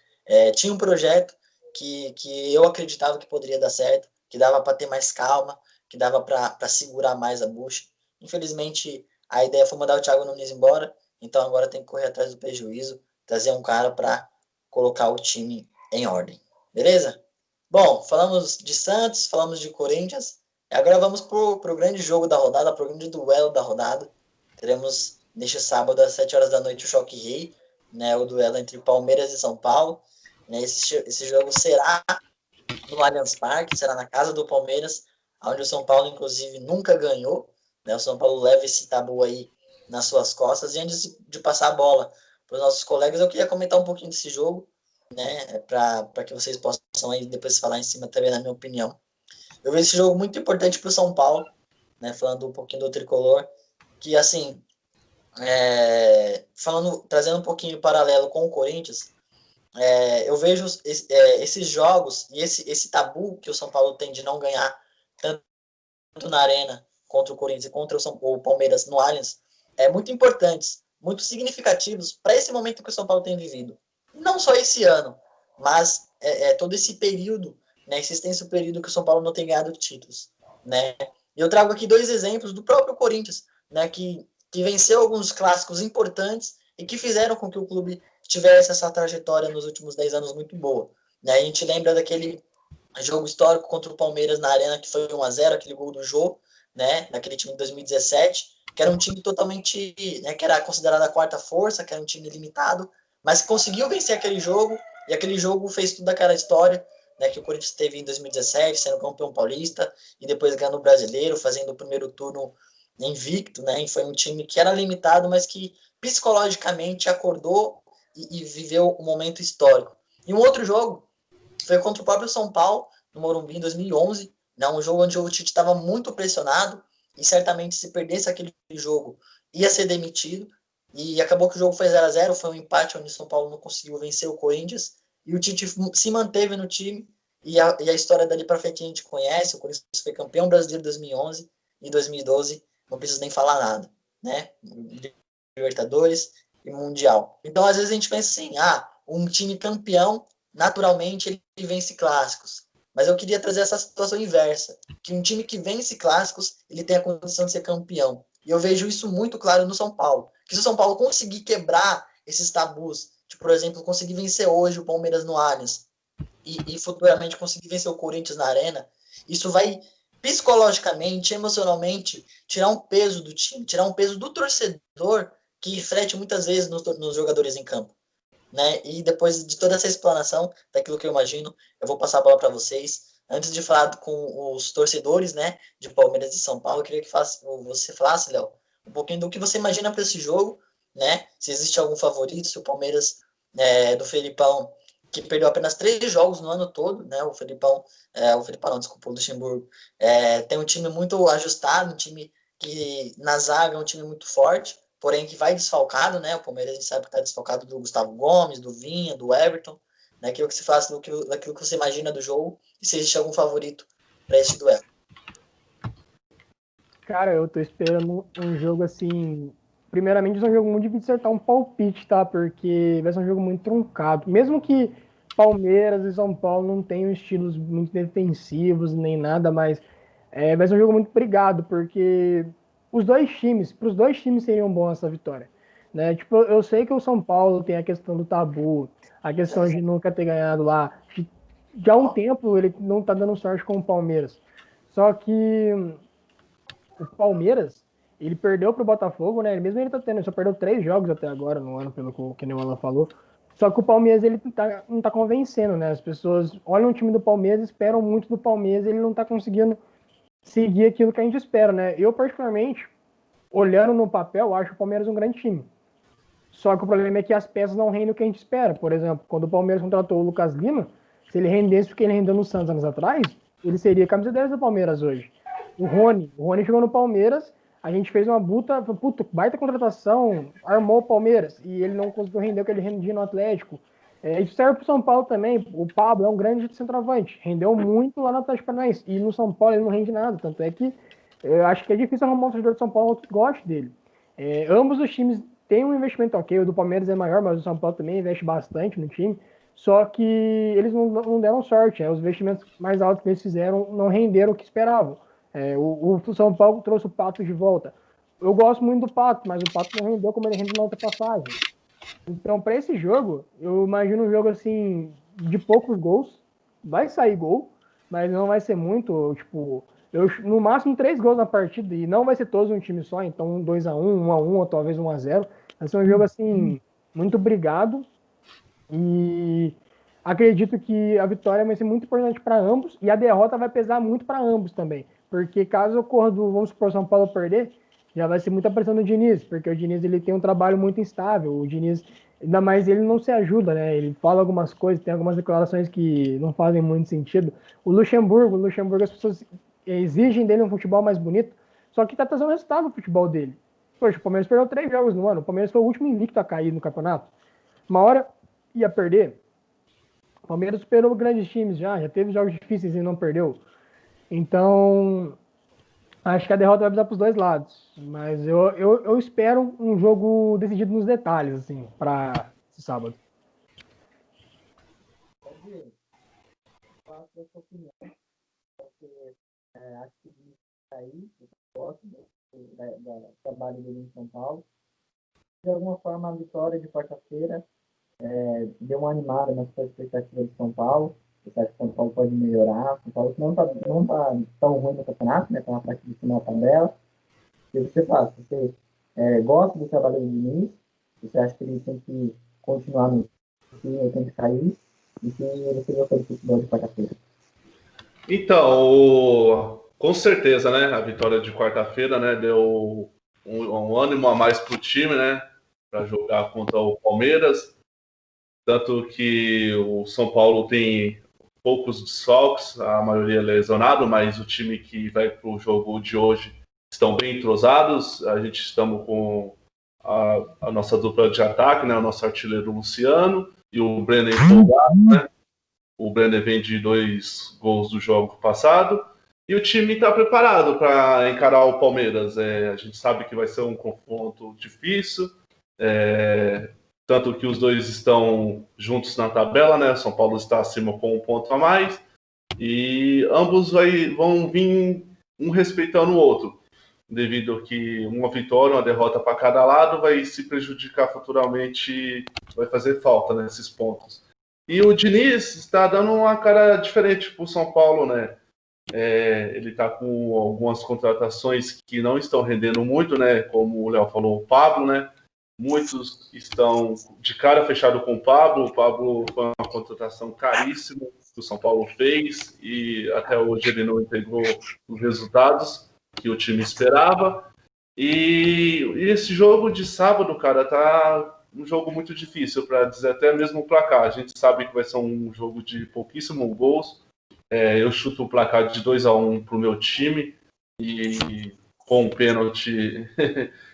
tinha um projeto que eu acreditava que poderia dar certo, que dava para ter mais calma, que dava para segurar mais a bucha. Infelizmente, a ideia foi mandar o Thiago Nunes embora, então agora tem que correr atrás do prejuízo, trazer um cara para colocar o time em ordem. Beleza? Bom, falamos de Santos, falamos de Corinthians, e agora vamos pro grande jogo da rodada, pro grande duelo da rodada. Teremos neste sábado às 7 horas da noite o Choque Rei, né, o duelo entre Palmeiras e São Paulo. Né, esse jogo será no Allianz Parque, será na casa do Palmeiras, onde o São Paulo, inclusive, nunca ganhou. Né, o São Paulo leva esse tabu aí nas suas costas. E antes de passar a bola para os nossos colegas, eu queria comentar um pouquinho desse jogo, né, para que vocês possam aí depois falar em cima também na minha opinião. Eu vejo esse jogo muito importante para o São Paulo, né, falando um pouquinho do tricolor, que assim, trazendo um pouquinho paralelo com o Corinthians, eu vejo esses jogos e esse tabu que o São Paulo tem de não ganhar tanto na Arena contra o Corinthians e contra o Palmeiras no Allianz, muito importantes, muito significativos para esse momento que o São Paulo tem vivido. Não só esse ano, mas todo esse período, né, esse extenso período que o São Paulo não tem ganhado títulos. Né? E eu trago aqui 2 exemplos do próprio Corinthians, né, que venceu alguns clássicos importantes e que fizeram com que o clube tivesse essa trajetória nos últimos 10 anos muito boa. Né? A gente lembra daquele jogo histórico contra o Palmeiras na Arena, que foi 1-0, aquele gol do Jô, né, daquele time de 2017, que era um time totalmente, né, que era considerado a quarta força, que era um time limitado, mas conseguiu vencer aquele jogo, E aquele jogo fez toda aquela história, né, que o Corinthians teve em 2017, sendo campeão paulista, e depois ganhando o Brasileiro, fazendo o primeiro turno invicto, né, e foi um time que era limitado, mas que psicologicamente acordou e viveu um momento histórico. E um outro jogo foi contra o próprio São Paulo, no Morumbi, em 2011, né, um jogo onde o Tite estava muito pressionado, e certamente se perdesse aquele jogo, ia ser demitido, e acabou que o jogo foi 0-0, foi um empate onde o São Paulo não conseguiu vencer o Corinthians, e o Tite se manteve no time, e a história dali para frente a gente conhece, o Corinthians foi campeão brasileiro em 2011, e em 2012 não preciso nem falar nada, né? Libertadores e Mundial. Então, às vezes a gente pensa assim, um time campeão, naturalmente ele vence clássicos. Mas eu queria trazer essa situação inversa, que um time que vence clássicos, ele tem a condição de ser campeão. E eu vejo isso muito claro no São Paulo. Que se o São Paulo conseguir quebrar esses tabus, de, por exemplo, conseguir vencer hoje o Palmeiras no Allianz e futuramente conseguir vencer o Corinthians na Arena, isso vai psicologicamente, emocionalmente, tirar um peso do time, tirar um peso do torcedor que reflete muitas vezes nos jogadores em campo. Né? E depois de toda essa explanação daquilo que eu imagino, eu vou passar a bola para vocês. Antes de falar com os torcedores, né, de Palmeiras e São Paulo, eu queria que você falasse, Léo, um pouquinho do que você imagina para esse jogo, né? Se existe algum favorito, se o Palmeiras do Felipão, que perdeu apenas 3 jogos no ano todo, né? O Felipão não, desculpa, o Luxemburgo, tem um time muito ajustado, um time que na zaga é um time muito forte, porém que vai desfalcado, né? O Palmeiras a gente sabe que está desfalcado do Gustavo Gomes, do Vinha, do Everton, né? Aquilo que se faz daquilo que você imagina do jogo, e se existe algum favorito para esse duelo. Cara, eu tô esperando um jogo assim. Primeiramente, é um jogo muito difícil de acertar um palpite, tá? Porque vai ser um jogo muito truncado. Mesmo que Palmeiras e São Paulo não tenham estilos muito defensivos nem nada, mas vai ser um jogo muito brigado, porque para os dois times seriam bons essa vitória. Né? Tipo, eu sei que o São Paulo tem a questão do tabu, a questão de nunca ter ganhado lá. Já há um tempo ele não tá dando sorte com o Palmeiras. Só que o Palmeiras, ele perdeu pro Botafogo, né? Mesmo ele tá tendo, só perdeu 3 jogos até agora no ano, pelo que o Alan falou. Só que o Palmeiras, ele não tá convencendo, né? As pessoas olham o time do Palmeiras, esperam muito do Palmeiras, e ele não tá conseguindo seguir aquilo que a gente espera, né? Eu, particularmente, olhando no papel, acho o Palmeiras um grande time. Só que o problema é que as peças não rendem o que a gente espera. Por exemplo, quando o Palmeiras contratou o Lucas Lima, se ele rendesse o que ele rendeu no Santos anos atrás, ele seria camisa 10 do Palmeiras hoje. O Rony chegou no Palmeiras, a gente fez uma baita contratação, armou o Palmeiras, e ele não conseguiu render o que ele rendia no Atlético. Isso serve para o São Paulo também. O Pablo é um grande centroavante, rendeu muito lá no Atlético Paranaense, e no São Paulo ele não rende nada, tanto é que eu acho que é difícil arrumar um torcedor de São Paulo que goste dele. Ambos os times têm um investimento ok, o do Palmeiras é maior, mas o São Paulo também investe bastante no time, só que eles não deram sorte, os investimentos mais altos que eles fizeram não renderam o que esperavam. O São Paulo trouxe o Pato de volta. Eu gosto muito do Pato, mas o Pato não rendeu como ele rendeu na outra passagem. Então, para esse jogo, eu imagino um jogo assim, de poucos gols. Vai sair gol, mas não vai ser muito. Tipo, no máximo 3 gols na partida, e não vai ser todos um time só, então 2-1, 1-1, ou talvez 1-0. Vai ser um jogo assim, muito brigado. E acredito que a vitória vai ser muito importante para ambos, e a derrota vai pesar muito para ambos também. Porque caso ocorra vamos supor, São Paulo perder, já vai ser muita pressão no Diniz, porque o Diniz ele tem um trabalho muito instável. O Diniz, ainda mais ele não se ajuda, né? Ele fala algumas coisas, tem algumas declarações que não fazem muito sentido. O Luxemburgo, as pessoas exigem dele um futebol mais bonito, só que tá trazendo resultado no futebol dele. Poxa, o Palmeiras perdeu 3 jogos no ano, o Palmeiras foi o último invicto a cair no campeonato. Uma hora ia perder. O Palmeiras superou grandes times já teve jogos difíceis e não perdeu. Então, acho que a derrota vai precisar para os dois lados. Mas eu espero um jogo decidido nos detalhes, assim, para esse sábado. Faço a sua opinião, porque acho que aí, eu gosto do trabalho dele em São Paulo. De alguma forma, a vitória de quarta-feira deu uma animada nas expectativas de São Paulo. Você acha que São Paulo pode melhorar? São Paulo não tá tão ruim no campeonato, né? Tá na parte de cima da tabela. O que você faz? Você gosta do trabalho do Diniz? Você acha que ele tem que continuar no time ou tem que sair? E que você gostou do futebol de quarta-feira? Então, com certeza, né? A vitória de quarta-feira, né, deu um ânimo a mais para o time, né? Para jogar contra o Palmeiras. Tanto que o São Paulo tem poucos desfalques, a maioria lesionado, mas o time que vai para o jogo de hoje estão bem entrosados. A gente estamos com a nossa dupla de ataque, né? O nosso artilheiro Luciano e o Brenner empolgado, né? O Brenner vem de 2 gols do jogo passado. E o time está preparado para encarar o Palmeiras. A gente sabe que vai ser um confronto difícil. Tanto que os dois estão juntos na tabela, né? São Paulo está acima com 1 ponto a mais. E ambos vão vir um respeitando o outro. Devido a que uma vitória, uma derrota para cada lado vai se prejudicar futuramente, vai fazer falta nesses pontos. E o Diniz está dando uma cara diferente para o São Paulo, né? Ele está com algumas contratações que não estão rendendo muito, né? Como o Léo falou, o Pablo, né? Muitos estão de cara fechado com o Pablo. O Pablo foi uma contratação caríssima que o São Paulo fez e até hoje ele não entregou os resultados que o time esperava. E esse jogo de sábado, cara, tá um jogo muito difícil para dizer até mesmo o placar. A gente sabe que vai ser um jogo de pouquíssimos gols. Eu chuto o placar de 2-1 para o meu time e com um pênalti,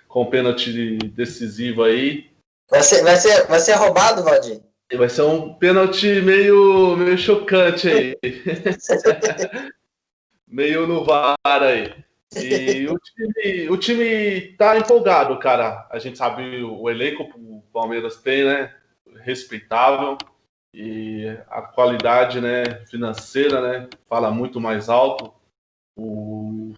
com um pênalti decisivo aí. Vai ser roubado, Valdir? Vai ser um pênalti meio chocante aí. Meio no VAR aí. E o time tá empolgado, cara. A gente sabe o elenco que o Palmeiras tem, né? Respeitável. E a qualidade, né, financeira, né, fala muito mais alto. O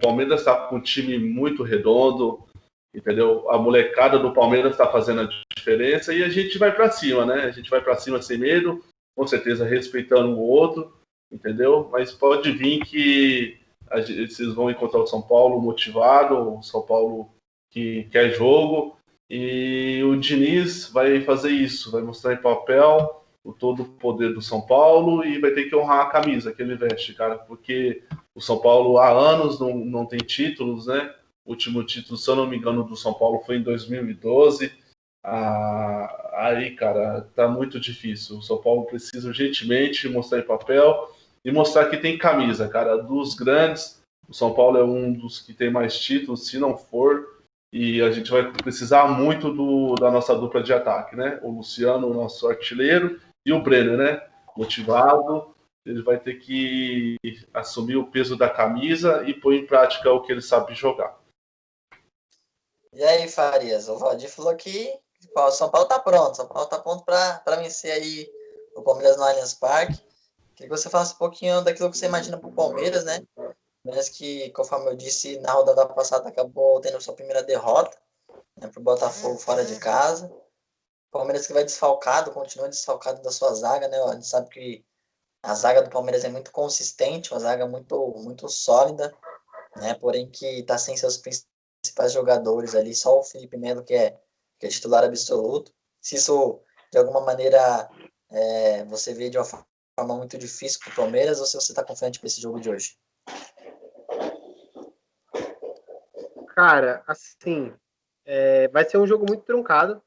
Palmeiras está com um time muito redondo, entendeu? A molecada do Palmeiras está fazendo a diferença e a gente vai para cima, né? A gente vai para cima sem medo, com certeza respeitando o outro, entendeu? Mas pode vir que vocês vão encontrar o São Paulo motivado, o São Paulo que quer jogo, e o Diniz vai fazer isso, vai mostrar em papel o todo o poder do São Paulo e vai ter que honrar a camisa que ele veste, cara, porque o São Paulo há anos não tem títulos, né? O último título, se eu não me engano, do São Paulo foi em 2012. Aí, cara, tá muito difícil. O São Paulo precisa urgentemente mostrar em papel e mostrar que tem camisa, cara. Dos grandes, o São Paulo é um dos que tem mais títulos, se não for. E a gente vai precisar muito da nossa dupla de ataque, né? O Luciano, o nosso artilheiro, e o Brenner, né? Motivado. Ele vai ter que assumir o peso da camisa e pôr em prática o que ele sabe jogar. E aí, Farias? O Valdir falou que o São Paulo tá pronto. São Paulo tá pronto para vencer aí o Palmeiras no Allianz Parque. Queria que você falasse um pouquinho daquilo que você imagina pro Palmeiras, né? Mas que, conforme eu disse, na rodada passada acabou tendo sua primeira derrota, né, pro Botafogo fora de casa. O Palmeiras que vai desfalcado, continua desfalcado da sua zaga, né? A gente sabe que a zaga do Palmeiras é muito consistente, uma zaga muito sólida, né? Porém que está sem seus principais jogadores ali, só o Felipe Melo que é titular absoluto. Se isso, de alguma maneira, você vê de uma forma muito difícil para o Palmeiras, ou se você está confiante para esse jogo de hoje? Cara, assim, vai ser um jogo muito truncado.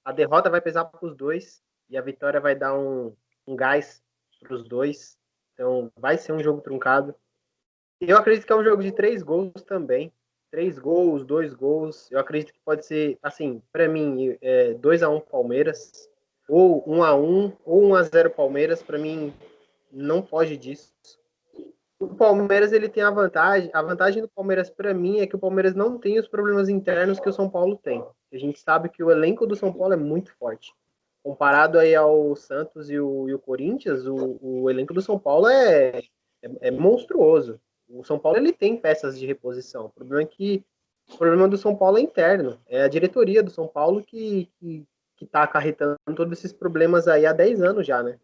A derrota vai pesar para os dois e a vitória vai dar um gás para os dois. Então, vai ser um jogo truncado. Eu acredito que é um jogo de 3 gols também. 3 gols, 2 gols. Eu acredito que pode ser, assim, para mim, 2-1 Palmeiras, ou 1-1, ou 1-0 Palmeiras. Para mim, não foge disso. O Palmeiras ele tem a vantagem do Palmeiras para mim é que o Palmeiras não tem os problemas internos que o São Paulo tem. A gente sabe que o elenco do São Paulo é muito forte. Comparado aí ao Santos e o Corinthians, o elenco do São Paulo é monstruoso. O São Paulo ele tem peças de reposição. O problema do São Paulo é interno. É a diretoria do São Paulo que está acarretando todos esses problemas aí há 10 anos já, né?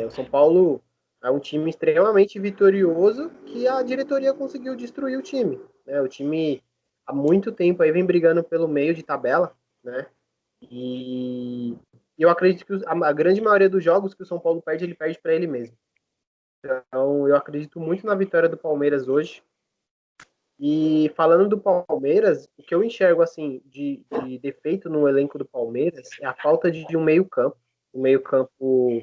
O São Paulo é um time extremamente vitorioso que a diretoria conseguiu destruir o time. Né? O time há muito tempo aí vem brigando pelo meio de tabela, né? E eu acredito que a grande maioria dos jogos que o São Paulo perde, ele perde para ele mesmo. Então, eu acredito muito na vitória do Palmeiras hoje. E falando do Palmeiras, o que eu enxergo assim de defeito no elenco do Palmeiras é a falta de um meio-campo. Um meio-campo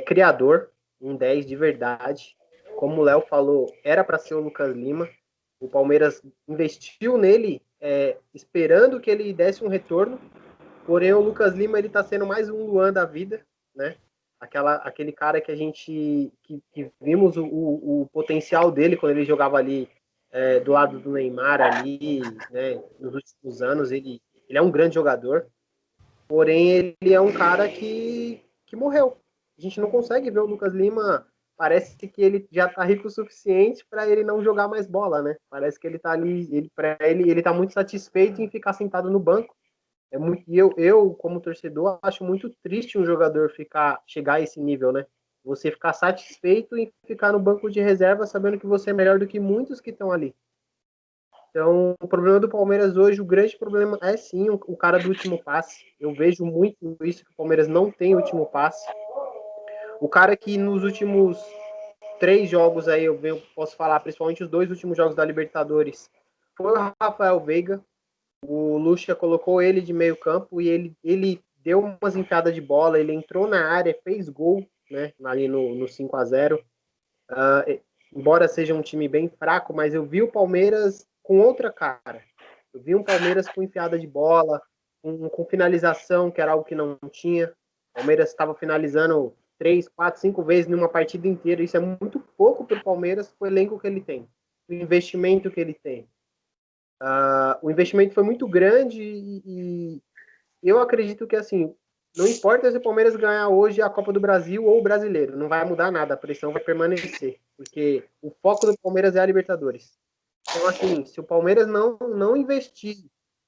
criador, um 10 de verdade. Como o Léo falou, era para ser o Lucas Lima. O Palmeiras investiu nele esperando que ele desse um retorno. Porém, o Lucas Lima ele está sendo mais um Luan da vida, né? Aquele cara que a gente que vimos o potencial dele quando ele jogava ali do lado do Neymar ali, né? Nos últimos anos ele é um grande jogador, porém ele é um cara que morreu. A gente não consegue ver o Lucas Lima. Parece que ele já tá rico o suficiente para ele não jogar mais bola, né? Parece que ele tá ali, ele tá muito satisfeito em ficar sentado no banco. E eu, como torcedor, acho muito triste um jogador chegar a esse nível, né? Você ficar satisfeito em ficar no banco de reserva sabendo que você é melhor do que muitos que estão ali. Então, o problema do Palmeiras hoje, o grande problema é sim o cara do último passe. Eu vejo muito isso, que o Palmeiras não tem último passe. O cara que nos últimos 3 jogos aí, eu posso falar, principalmente os 2 últimos jogos da Libertadores, foi o Rafael Veiga. O Lucha colocou ele de meio campo e ele deu umas enfiadas de bola, ele entrou na área, fez gol, né, ali no 5-0. Embora seja um time bem fraco, mas eu vi o Palmeiras com outra cara. Eu vi um Palmeiras com enfiada de bola, com finalização, que era algo que não tinha. O Palmeiras estava finalizando 3, 4, 5 vezes numa partida inteira. Isso é muito pouco para o Palmeiras, com o elenco que ele tem, o investimento que ele tem. O investimento foi muito grande e eu acredito que, assim, não importa se o Palmeiras ganhar hoje a Copa do Brasil ou o Brasileiro, não vai mudar nada, a pressão vai permanecer, porque o foco do Palmeiras é a Libertadores. Então, assim, se o Palmeiras não investir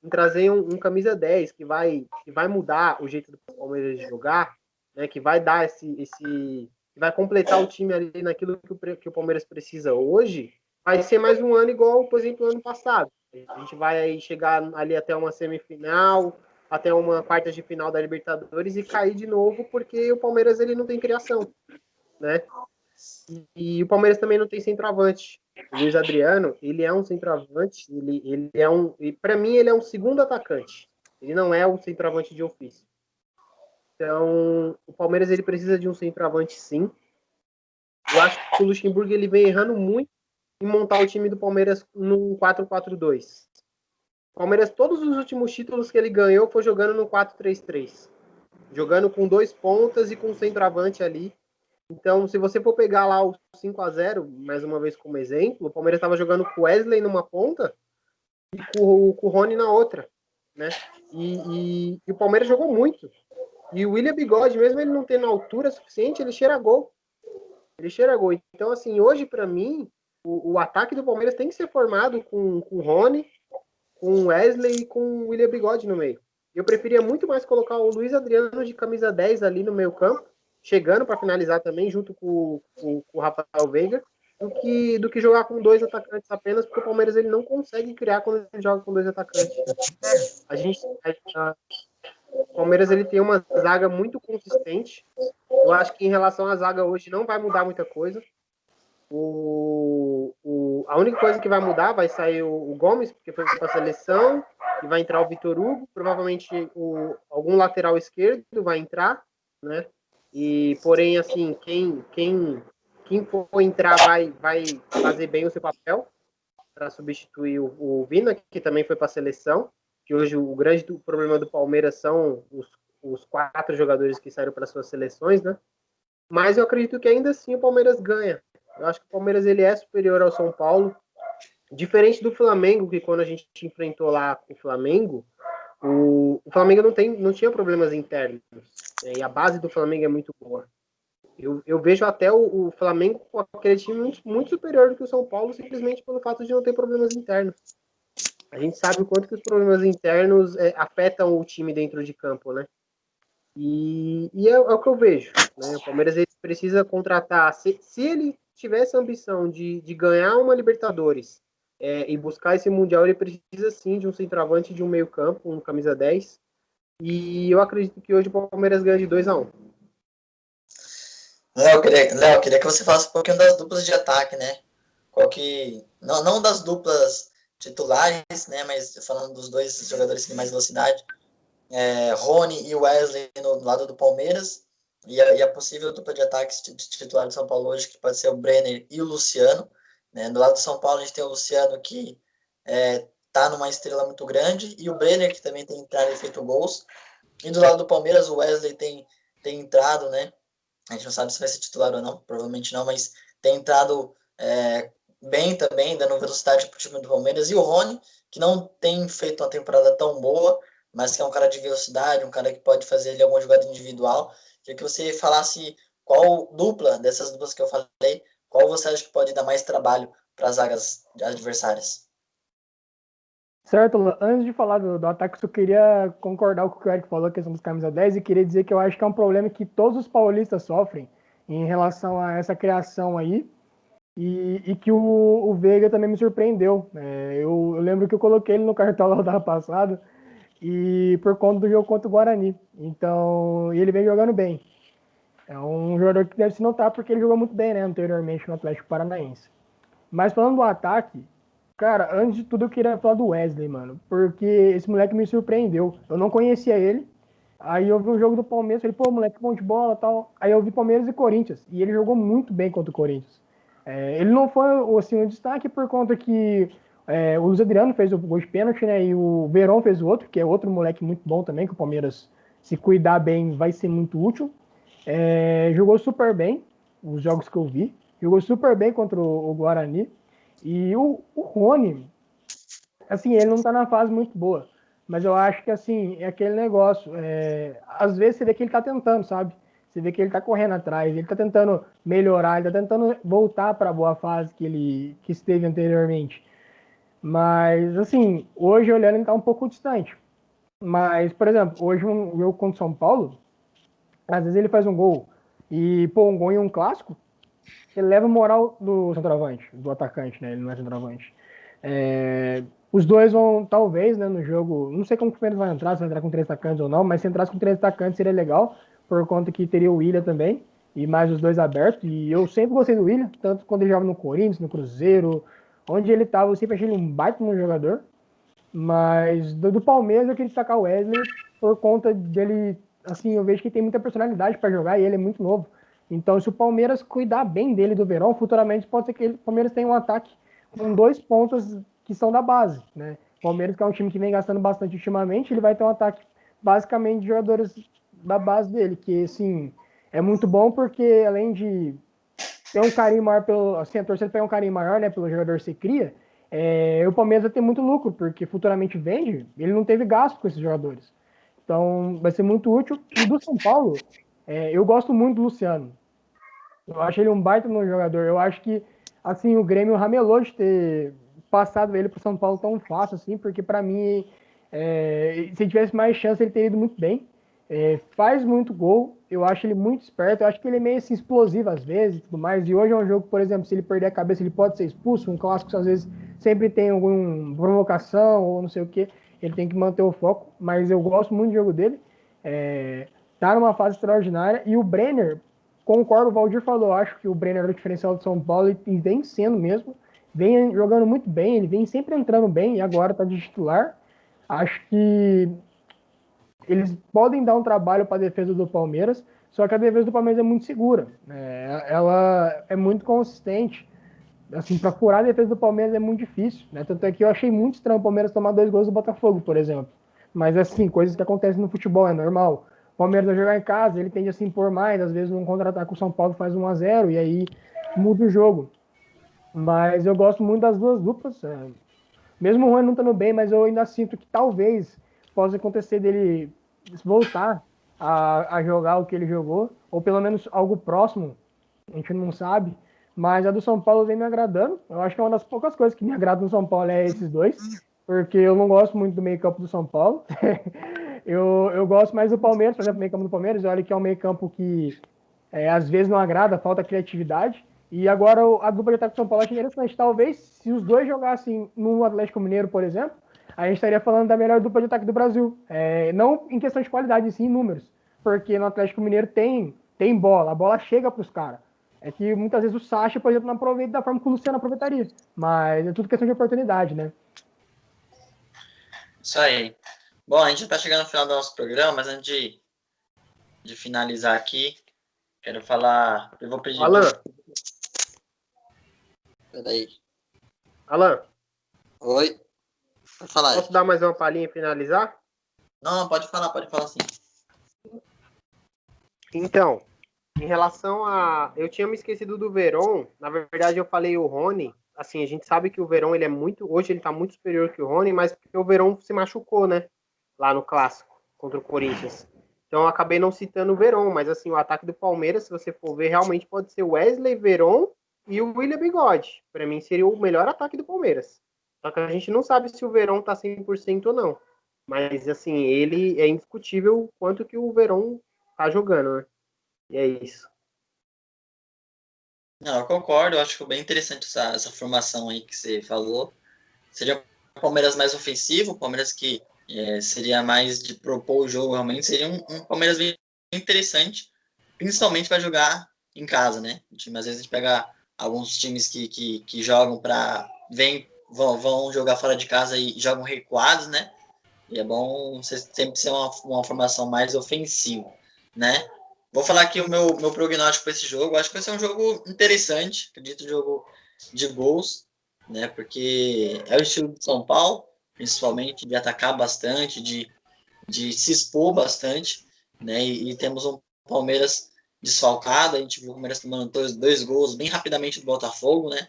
em trazer um camisa 10 que vai mudar o jeito do Palmeiras de jogar, né, que vai dar que vai completar o time ali naquilo que o Palmeiras precisa hoje, vai ser mais um ano igual, por exemplo, ano passado. A gente vai chegar ali até uma semifinal, até uma quarta de final da Libertadores e cair de novo porque o Palmeiras ele não tem criação, né? E o Palmeiras também não tem centroavante. O Luiz Adriano, ele é um centroavante, ele é para mim ele é um segundo atacante. Ele não é um centroavante de ofício. Então, o Palmeiras ele precisa de um centroavante, sim. Eu acho que o Luxemburgo ele vem errando muito em montar o time do Palmeiras num 4-4-2. O Palmeiras, todos os últimos títulos que ele ganhou foi jogando no 4-3-3. Jogando com 2 pontas e com um centroavante ali. Então, se você for pegar lá o 5-0, mais uma vez como exemplo, o Palmeiras estava jogando com o Wesley numa ponta e com o Rony na outra, né? E o Palmeiras jogou muito. E o William Bigode, mesmo ele não tendo altura suficiente, ele cheira gol. Ele cheira gol. Então, assim, hoje, para mim, o ataque do Palmeiras tem que ser formado com o Rony, com o Wesley e com o William Bigode no meio. Eu preferia muito mais colocar o Luiz Adriano de camisa 10 ali no meio campo, chegando para finalizar também, junto com o Rafael Veiga, do que jogar com 2 atacantes apenas, porque o Palmeiras ele não consegue criar quando ele joga com 2 atacantes. O Palmeiras ele tem uma zaga muito consistente. Eu acho que em relação à zaga hoje não vai mudar muita coisa. A única coisa que vai mudar, vai sair o Gomes, porque foi para a seleção, e vai entrar o Vitor Hugo, provavelmente algum lateral esquerdo vai entrar, né? E porém, assim, quem for entrar vai fazer bem o seu papel para substituir o Vina, que também foi para a seleção, que hoje o grande problema do Palmeiras são os 4 jogadores que saíram para suas seleções, né? Mas eu acredito que ainda assim o Palmeiras ganha. Eu acho que o Palmeiras ele é superior ao São Paulo. Diferente do Flamengo, que quando a gente enfrentou lá o Flamengo, o Flamengo não tinha problemas internos. E a base do Flamengo é muito boa. Eu vejo até o Flamengo com aquele time muito, muito superior do que o São Paulo, simplesmente pelo fato de não ter problemas internos. A gente sabe o quanto que os problemas internos afetam o time dentro de campo, né? E é o que eu vejo, né? O Palmeiras ele precisa contratar. Se ele tivesse a ambição de ganhar uma Libertadores e buscar esse Mundial, ele precisa sim de um centroavante de um meio campo, um camisa 10. E eu acredito que hoje o Palmeiras ganha de 2-1. Léo, queria que você falasse um pouquinho das duplas de ataque, né? Qual que. Não das duplas titulares, né? Mas falando dos dois jogadores de mais velocidade. Rony e Wesley no lado do Palmeiras. E a possível dupla de ataques titular do São Paulo hoje, que pode ser o Brenner e o Luciano. Né? Do lado do São Paulo, a gente tem o Luciano, que tá numa estrela muito grande, e o Brenner, que também tem entrado e feito gols. E do lado do Palmeiras, o Wesley tem entrado, né? A gente não sabe se vai ser titular ou não, provavelmente não, mas tem entrado bem também, dando velocidade para o time do Palmeiras. E o Rony, que não tem feito uma temporada tão boa, mas que é um cara de velocidade, um cara que pode fazer ali alguma jogada individual. Queria que você falasse qual dupla dessas duplas que eu falei, qual você acha que pode dar mais trabalho para as zagas adversárias. Certo, Luan. Antes de falar do ataque, eu só queria concordar com o que o Eric falou, a questão dos camisa 10, e queria dizer que eu acho que é um problema que todos os paulistas sofrem em relação a essa criação aí, e que o Veiga também me surpreendeu. Eu lembro que eu coloquei ele no cartola rodada passada, e por conta do jogo contra o Guarani. Então, ele vem jogando bem. É um jogador que deve se notar porque ele jogou muito bem, né, anteriormente no Atlético Paranaense. Mas falando do ataque, cara, antes de tudo eu queria falar do Wesley, mano, porque esse moleque me surpreendeu. Eu não conhecia ele. Aí eu vi um jogo do Palmeiras, falei, pô, moleque bom de bola e tal. Aí eu vi Palmeiras e Corinthians, e ele jogou muito bem contra o Corinthians. Ele não foi assim, um destaque por conta que o Luiz Adriano fez o gol de pênalti, né? E o Verón fez o outro, que é outro moleque muito bom também, que o Palmeiras, se cuidar bem, vai ser muito útil. Jogou super bem, os jogos que eu vi. Jogou super bem contra o Guarani. E o Rony, assim, ele não tá na fase muito boa. Mas eu acho que, assim, é aquele negócio. Às vezes você vê que ele tá tentando, sabe? Você vê que ele tá correndo atrás, ele tá tentando melhorar, ele tá tentando voltar para a boa fase que esteve anteriormente. Mas, assim, hoje olhando ele tá um pouco distante. Mas, por exemplo, hoje um jogo contra o São Paulo, às vezes ele faz um gol e, pô, um gol em um clássico, ele leva a moral do centroavante, do atacante, né? Ele não é centroavante. Os dois vão, talvez, né, no jogo, não sei como o Palmeiras vai entrar, se vai entrar com 3 atacantes ou não, mas se entrasse com 3 atacantes seria legal, por conta que teria o Willian também, e mais os dois abertos, e eu sempre gostei do Willian, tanto quando ele jogava no Corinthians, no Cruzeiro, onde ele estava, eu sempre achei ele um baita no jogador, mas do Palmeiras eu queria destacar o Wesley, por conta dele, assim, eu vejo que tem muita personalidade para jogar, e ele é muito novo, então se o Palmeiras cuidar bem dele do Verón, futuramente pode ser que o Palmeiras tenha um ataque com 2 pontas que são da base, né? O Palmeiras, que é um time que vem gastando bastante ultimamente, ele vai ter um ataque basicamente de jogadores da base dele, que, assim, é muito bom porque, além de ter um carinho maior pelo, assim, a torcida tem um carinho maior, né, pelo jogador que você cria, o Palmeiras vai ter muito lucro, porque futuramente vende, ele não teve gasto com esses jogadores. Então, vai ser muito útil. E do São Paulo, eu gosto muito do Luciano. Eu acho ele um baita no jogador. Eu acho que, assim, o Grêmio ramelou de ter passado ele para o São Paulo tão fácil, assim, porque para mim, se tivesse mais chance, ele teria ido muito bem. Faz muito gol, eu acho ele muito esperto, eu acho que ele é meio assim, explosivo às vezes e tudo mais. E hoje é um jogo, por exemplo, se ele perder a cabeça, ele pode ser expulso. Um clássico, às vezes, sempre tem alguma provocação ou não sei o que. Ele tem que manter o foco, mas eu gosto muito do jogo dele. Tá numa fase extraordinária. E o Brenner, concordo, o Valdir falou, acho que o Brenner é o diferencial do São Paulo e vem sendo mesmo, vem jogando muito bem, ele vem sempre entrando bem e agora tá de titular. Acho que eles podem dar um trabalho para a defesa do Palmeiras, só que a defesa do Palmeiras é muito segura, né? Ela é muito consistente. Assim, para furar a defesa do Palmeiras é muito difícil, né? Tanto é que eu achei muito estranho o Palmeiras tomar 2 gols do Botafogo, por exemplo. Mas, assim, coisas que acontecem no futebol, é normal. O Palmeiras vai jogar em casa, ele tende a se impor mais, às vezes num contra-ataque o São Paulo faz 1-0 e aí muda o jogo. Mas eu gosto muito das duas duplas. Mesmo o Juan não estando bem, mas eu ainda sinto que talvez possa acontecer dele voltar a jogar o que ele jogou, ou pelo menos algo próximo, a gente não sabe. Mas a do São Paulo vem me agradando. Eu acho que é uma das poucas coisas que me agradam no São Paulo é esses dois, porque eu não gosto muito do meio-campo do São Paulo. eu gosto mais do Palmeiras, por exemplo, o meio-campo do Palmeiras. Olha que é um meio-campo que às vezes não agrada, falta criatividade. E agora a dupla de ataque do São Paulo é interessante. Talvez se os dois jogassem no Atlético Mineiro, por exemplo, a gente estaria falando da melhor dupla de ataque do Brasil. Não em questão de qualidade, sim em números. Porque no Atlético Mineiro tem bola, a bola chega para os caras. É que muitas vezes o Sacha, por exemplo, não aproveita da forma que o Luciano aproveitaria. Mas é tudo questão de oportunidade, né? Isso aí. Bom, a gente já está chegando no final do nosso programa, mas antes de finalizar aqui, quero falar. Eu vou pedir. Alan. Peraí. Alan. Oi. Pode falar. Posso dar mais uma palhinha e finalizar? Não, pode falar sim. Então, em relação a... Eu tinha me esquecido do Verón. Na verdade, eu falei o Rony. Assim, a gente sabe que o Verón, ele é muito... Hoje ele tá muito superior que o Rony, mas porque o Verón se machucou, né? Lá no Clássico, contra o Corinthians. Então, eu acabei não citando o Verón. Mas, assim, o ataque do Palmeiras, se você for ver, realmente pode ser Wesley, Verón e o William Bigode. Para mim, seria o melhor ataque do Palmeiras. Só que a gente não sabe se o Verón tá 100% ou não. Mas, assim, ele é indiscutível o quanto que o Verón tá jogando, né? E é isso. Não, eu concordo, eu acho bem interessante essa formação aí que você falou. Seria o Palmeiras mais ofensivo, o Palmeiras que seria mais de propor o jogo realmente, seria um Palmeiras bem interessante, principalmente para jogar em casa, né? Às vezes a gente pega alguns times que jogam vão jogar fora de casa e jogam recuados, né? E é bom sempre ser uma formação mais ofensiva, né? Vou falar aqui o meu prognóstico para esse jogo. Acho que vai ser um jogo interessante. Acredito jogo de gols, né? Porque é o estilo de São Paulo, principalmente, de atacar bastante, de se expor bastante, né? E temos um Palmeiras desfalcado. A gente viu o Palmeiras tomando dois gols bem rapidamente do Botafogo, né?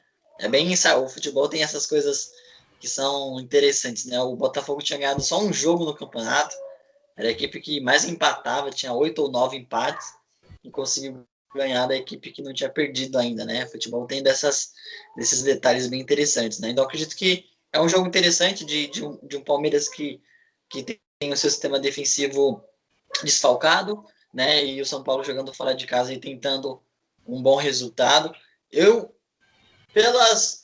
O futebol tem essas coisas que são interessantes, né? O Botafogo tinha ganhado só um jogo no campeonato. Era a equipe que mais empatava, tinha 8 ou 9 empates e conseguiu ganhar da equipe que não tinha perdido ainda, né? O futebol tem desses detalhes bem interessantes, né? Então, acredito que é um jogo interessante de um Palmeiras que tem o seu sistema defensivo desfalcado, né? E o São Paulo jogando fora de casa e tentando um bom resultado. Pelas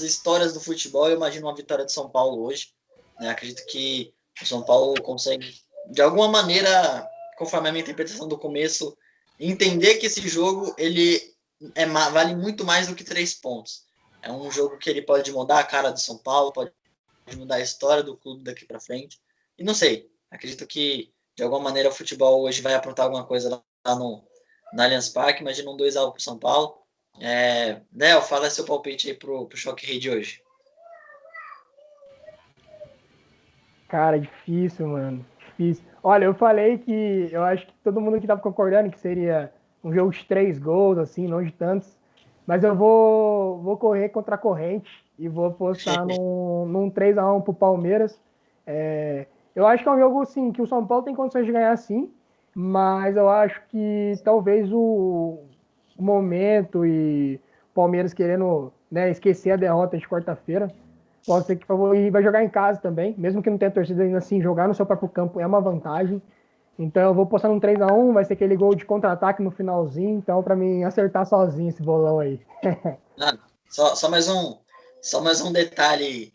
histórias do futebol, eu imagino uma vitória de São Paulo hoje, né? Acredito que o São Paulo consegue de alguma maneira, conforme a minha interpretação do começo, entender que esse jogo ele vale muito mais do que 3 pontos. É um jogo que ele pode mudar a cara do São Paulo, pode mudar a história do clube daqui para frente. E não sei, acredito que de alguma maneira o futebol hoje vai aprontar alguma coisa lá no Allianz Parque. Imagina um 2-1 para o São Paulo. Léo, fala seu palpite aí pro Choque Rei de hoje. Cara, difícil, mano. Difícil. Olha, eu falei que eu acho que todo mundo aqui tava concordando que seria um jogo de 3 gols, assim, não de tantos. Mas eu vou correr contra a corrente e vou apostar num 3-1 pro Palmeiras. Eu acho que é um jogo, assim, que o São Paulo tem condições de ganhar, sim. Mas eu acho que talvez o momento e o Palmeiras querendo, né, esquecer a derrota de quarta-feira pode ser que vai jogar em casa também, mesmo que não tenha torcida ainda assim, jogar no seu próprio campo é uma vantagem. Então eu vou postar num 3-1, vai ser aquele gol de contra-ataque no finalzinho, então para mim acertar sozinho esse bolão aí. Só mais um detalhe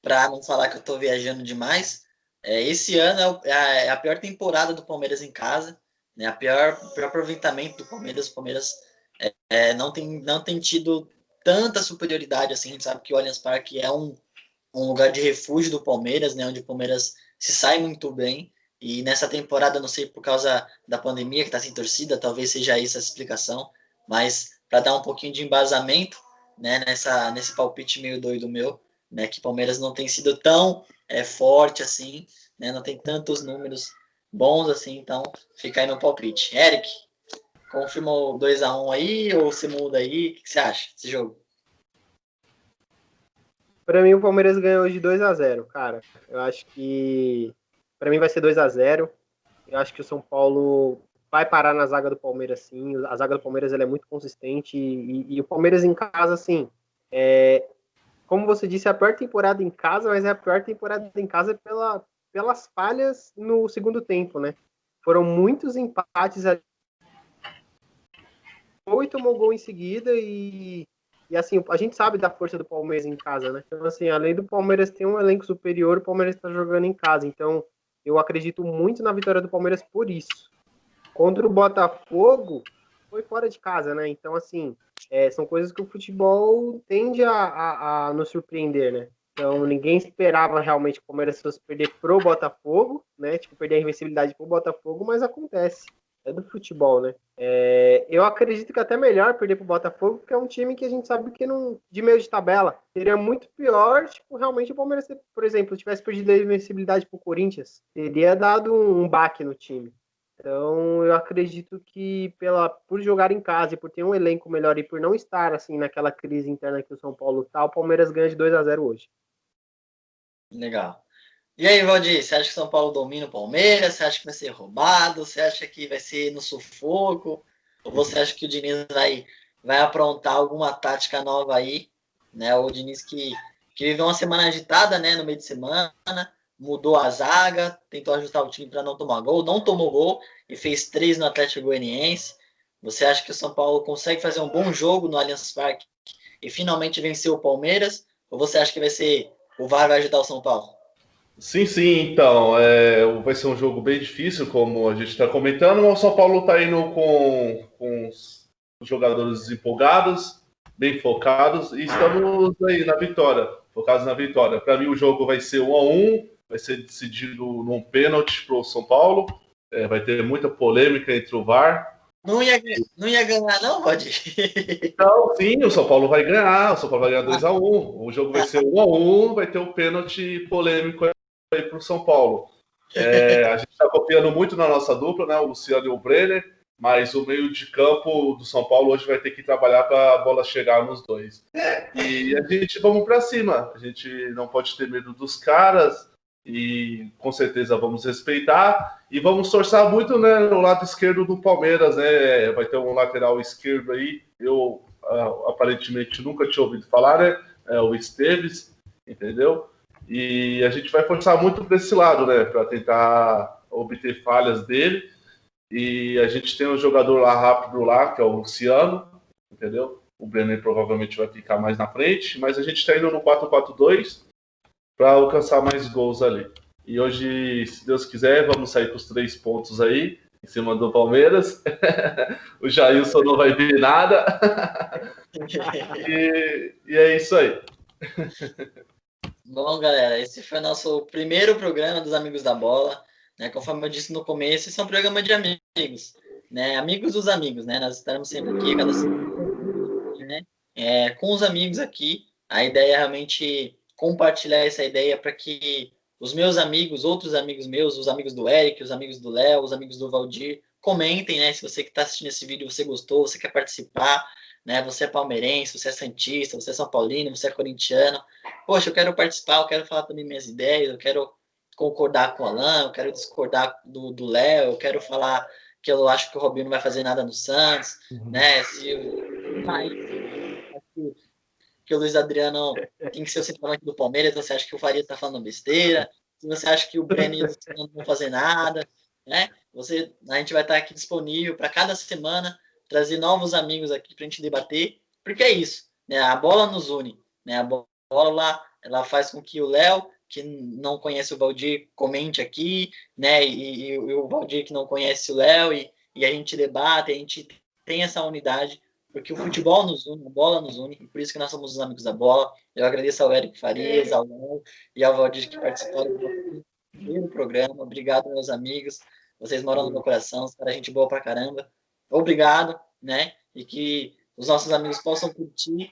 para não falar que eu estou viajando demais. Esse ano é a pior temporada do Palmeiras em casa, né? O pior aproveitamento do Palmeiras. O Palmeiras não tem tido tanta superioridade assim. A gente sabe que o Allianz Parque é um lugar de refúgio do Palmeiras, né? Onde o Palmeiras se sai muito bem. E nessa temporada, não sei por causa da pandemia que está sem torcida, talvez seja isso a explicação, mas para dar um pouquinho de embasamento, né, nesse palpite meio doido meu, né, que o Palmeiras não tem sido tão forte assim, né, não tem tantos números bons assim, então fica aí meu palpite. Eric, confirmou 2-1 aí ou você muda aí? O que você acha desse jogo? Para mim, o Palmeiras ganhou hoje 2-0, cara. Eu acho que para mim vai ser 2-0. Eu acho que o São Paulo vai parar na zaga do Palmeiras, sim. A zaga do Palmeiras ela é muito consistente e o Palmeiras em casa, assim, como você disse, é a pior temporada em casa, mas é a pior temporada em casa pelas falhas no segundo tempo, né? Foram muitos empates ali. Tomou gol em seguida e E assim, a gente sabe da força do Palmeiras em casa, né? Então, assim, além do Palmeiras ter um elenco superior, o Palmeiras está jogando em casa. Então, eu acredito muito na vitória do Palmeiras por isso. Contra o Botafogo, foi fora de casa, né? Então, assim, são coisas que o futebol tende a nos surpreender, né? Então, ninguém esperava realmente que o Palmeiras fosse perder pro Botafogo, né? Tipo, perder a invencibilidade pro Botafogo, mas acontece. É do futebol, né? Eu acredito que até melhor perder pro Botafogo, porque é um time que a gente sabe que não, de meio de tabela. Seria muito pior, tipo, realmente o Palmeiras, por exemplo, tivesse perdido a invencibilidade pro Corinthians. Teria dado um baque no time. Então, eu acredito que por jogar em casa e por ter um elenco melhor e por não estar assim naquela crise interna que o São Paulo tá, o Palmeiras ganha de 2-0 hoje. Legal. E aí, Valdir, você acha que o São Paulo domina o Palmeiras? Você acha que vai ser roubado? Você acha que vai ser no sufoco? Ou você acha que o Diniz vai aprontar alguma tática nova aí? Né? O Diniz que viveu uma semana agitada, né, no meio de semana, mudou a zaga, tentou ajustar o time para não tomar gol, não tomou gol e fez 3 no Atlético Goianiense. Você acha que o São Paulo consegue fazer um bom jogo no Allianz Parque e finalmente vencer o Palmeiras? Ou você acha que o VAR vai ajudar o São Paulo? Sim, sim, então, vai ser um jogo bem difícil, como a gente está comentando, mas o São Paulo está indo com os jogadores empolgados, bem focados, e estamos aí na vitória, focados na vitória. Para mim o jogo vai ser 1-1, vai ser decidido num pênalti para o São Paulo, vai ter muita polêmica entre o VAR. Não ia ganhar, não, pode? Então, sim, o São Paulo vai ganhar, o São Paulo vai ganhar 2-1, o jogo vai ser 1-1, vai ter um pênalti polêmico aí para o São Paulo. A gente está confiando muito na nossa dupla, né, o Luciano e o Brenner, mas o meio de campo do São Paulo hoje vai ter que trabalhar para a bola chegar nos dois. E a gente vamos para cima, a gente não pode ter medo dos caras e com certeza vamos respeitar e vamos torcer muito, né, no lado esquerdo do Palmeiras, né, vai ter um lateral esquerdo aí, eu aparentemente nunca tinha ouvido falar, né, o Esteves, entendeu? E a gente vai forçar muito para esse lado, né? Para tentar obter falhas dele. E a gente tem um jogador lá rápido lá, que é o Luciano, entendeu? O Brenner provavelmente vai ficar mais na frente, mas a gente está indo no 4-4-2 para alcançar mais gols ali. E hoje, se Deus quiser, vamos sair com os 3 pontos aí, em cima do Palmeiras. O Jailson não vai ver nada. E é isso aí. Bom, galera, esse foi o nosso primeiro programa dos Amigos da Bola, né? Conforme eu disse no começo, esse é um programa de amigos, né? Amigos dos amigos, né? Nós estaremos sempre aqui, cada semana, né? Com os amigos aqui. A ideia é realmente compartilhar essa ideia para que os meus amigos, outros amigos meus, os amigos do Eric, os amigos do Léo, os amigos do Valdir, comentem, né? Se você que está assistindo esse vídeo, você gostou, você quer participar, né? Você é palmeirense, você é santista, você é São Paulino, você é corintiano. Poxa, eu quero participar, eu quero falar também minhas ideias, eu quero concordar com o Alan, eu quero discordar do Léo, eu quero falar que eu acho que o Robinho não vai fazer nada no Santos, né? Que o Luiz Adriano tem que ser o centroavante do Palmeiras, você acha que o Faria está falando besteira, se você acha que o Breno e o Luciano não vão fazer nada, né? A gente vai estar aqui disponível para cada semana trazer novos amigos aqui para a gente debater, porque é isso, né? A bola nos une, né? A bola lá, ela faz com que o Léo, que não conhece o Valdir, comente aqui, né? E o Valdir, que não conhece o Léo, e a gente debate, a gente tem essa unidade, porque o futebol nos une, a bola nos une, e por isso que nós somos os amigos da bola. Eu agradeço ao Eric Farias, ao Léo e ao Valdir que participaram do primeiro programa. Obrigado, meus amigos. Vocês moram no meu coração, cara, gente boa pra caramba. Obrigado, né? E que os nossos amigos possam curtir,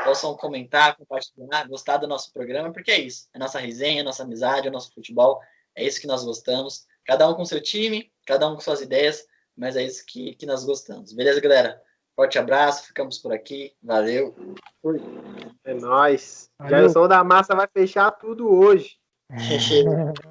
possam comentar, compartilhar, gostar do nosso programa, porque é isso. É nossa resenha, é nossa amizade, é nosso futebol. É isso que nós gostamos. Cada um com seu time, cada um com suas ideias, mas é isso que nós gostamos. Beleza, galera? Forte abraço, ficamos por aqui. Valeu. Fui. É nóis. Já o som da massa vai fechar tudo hoje.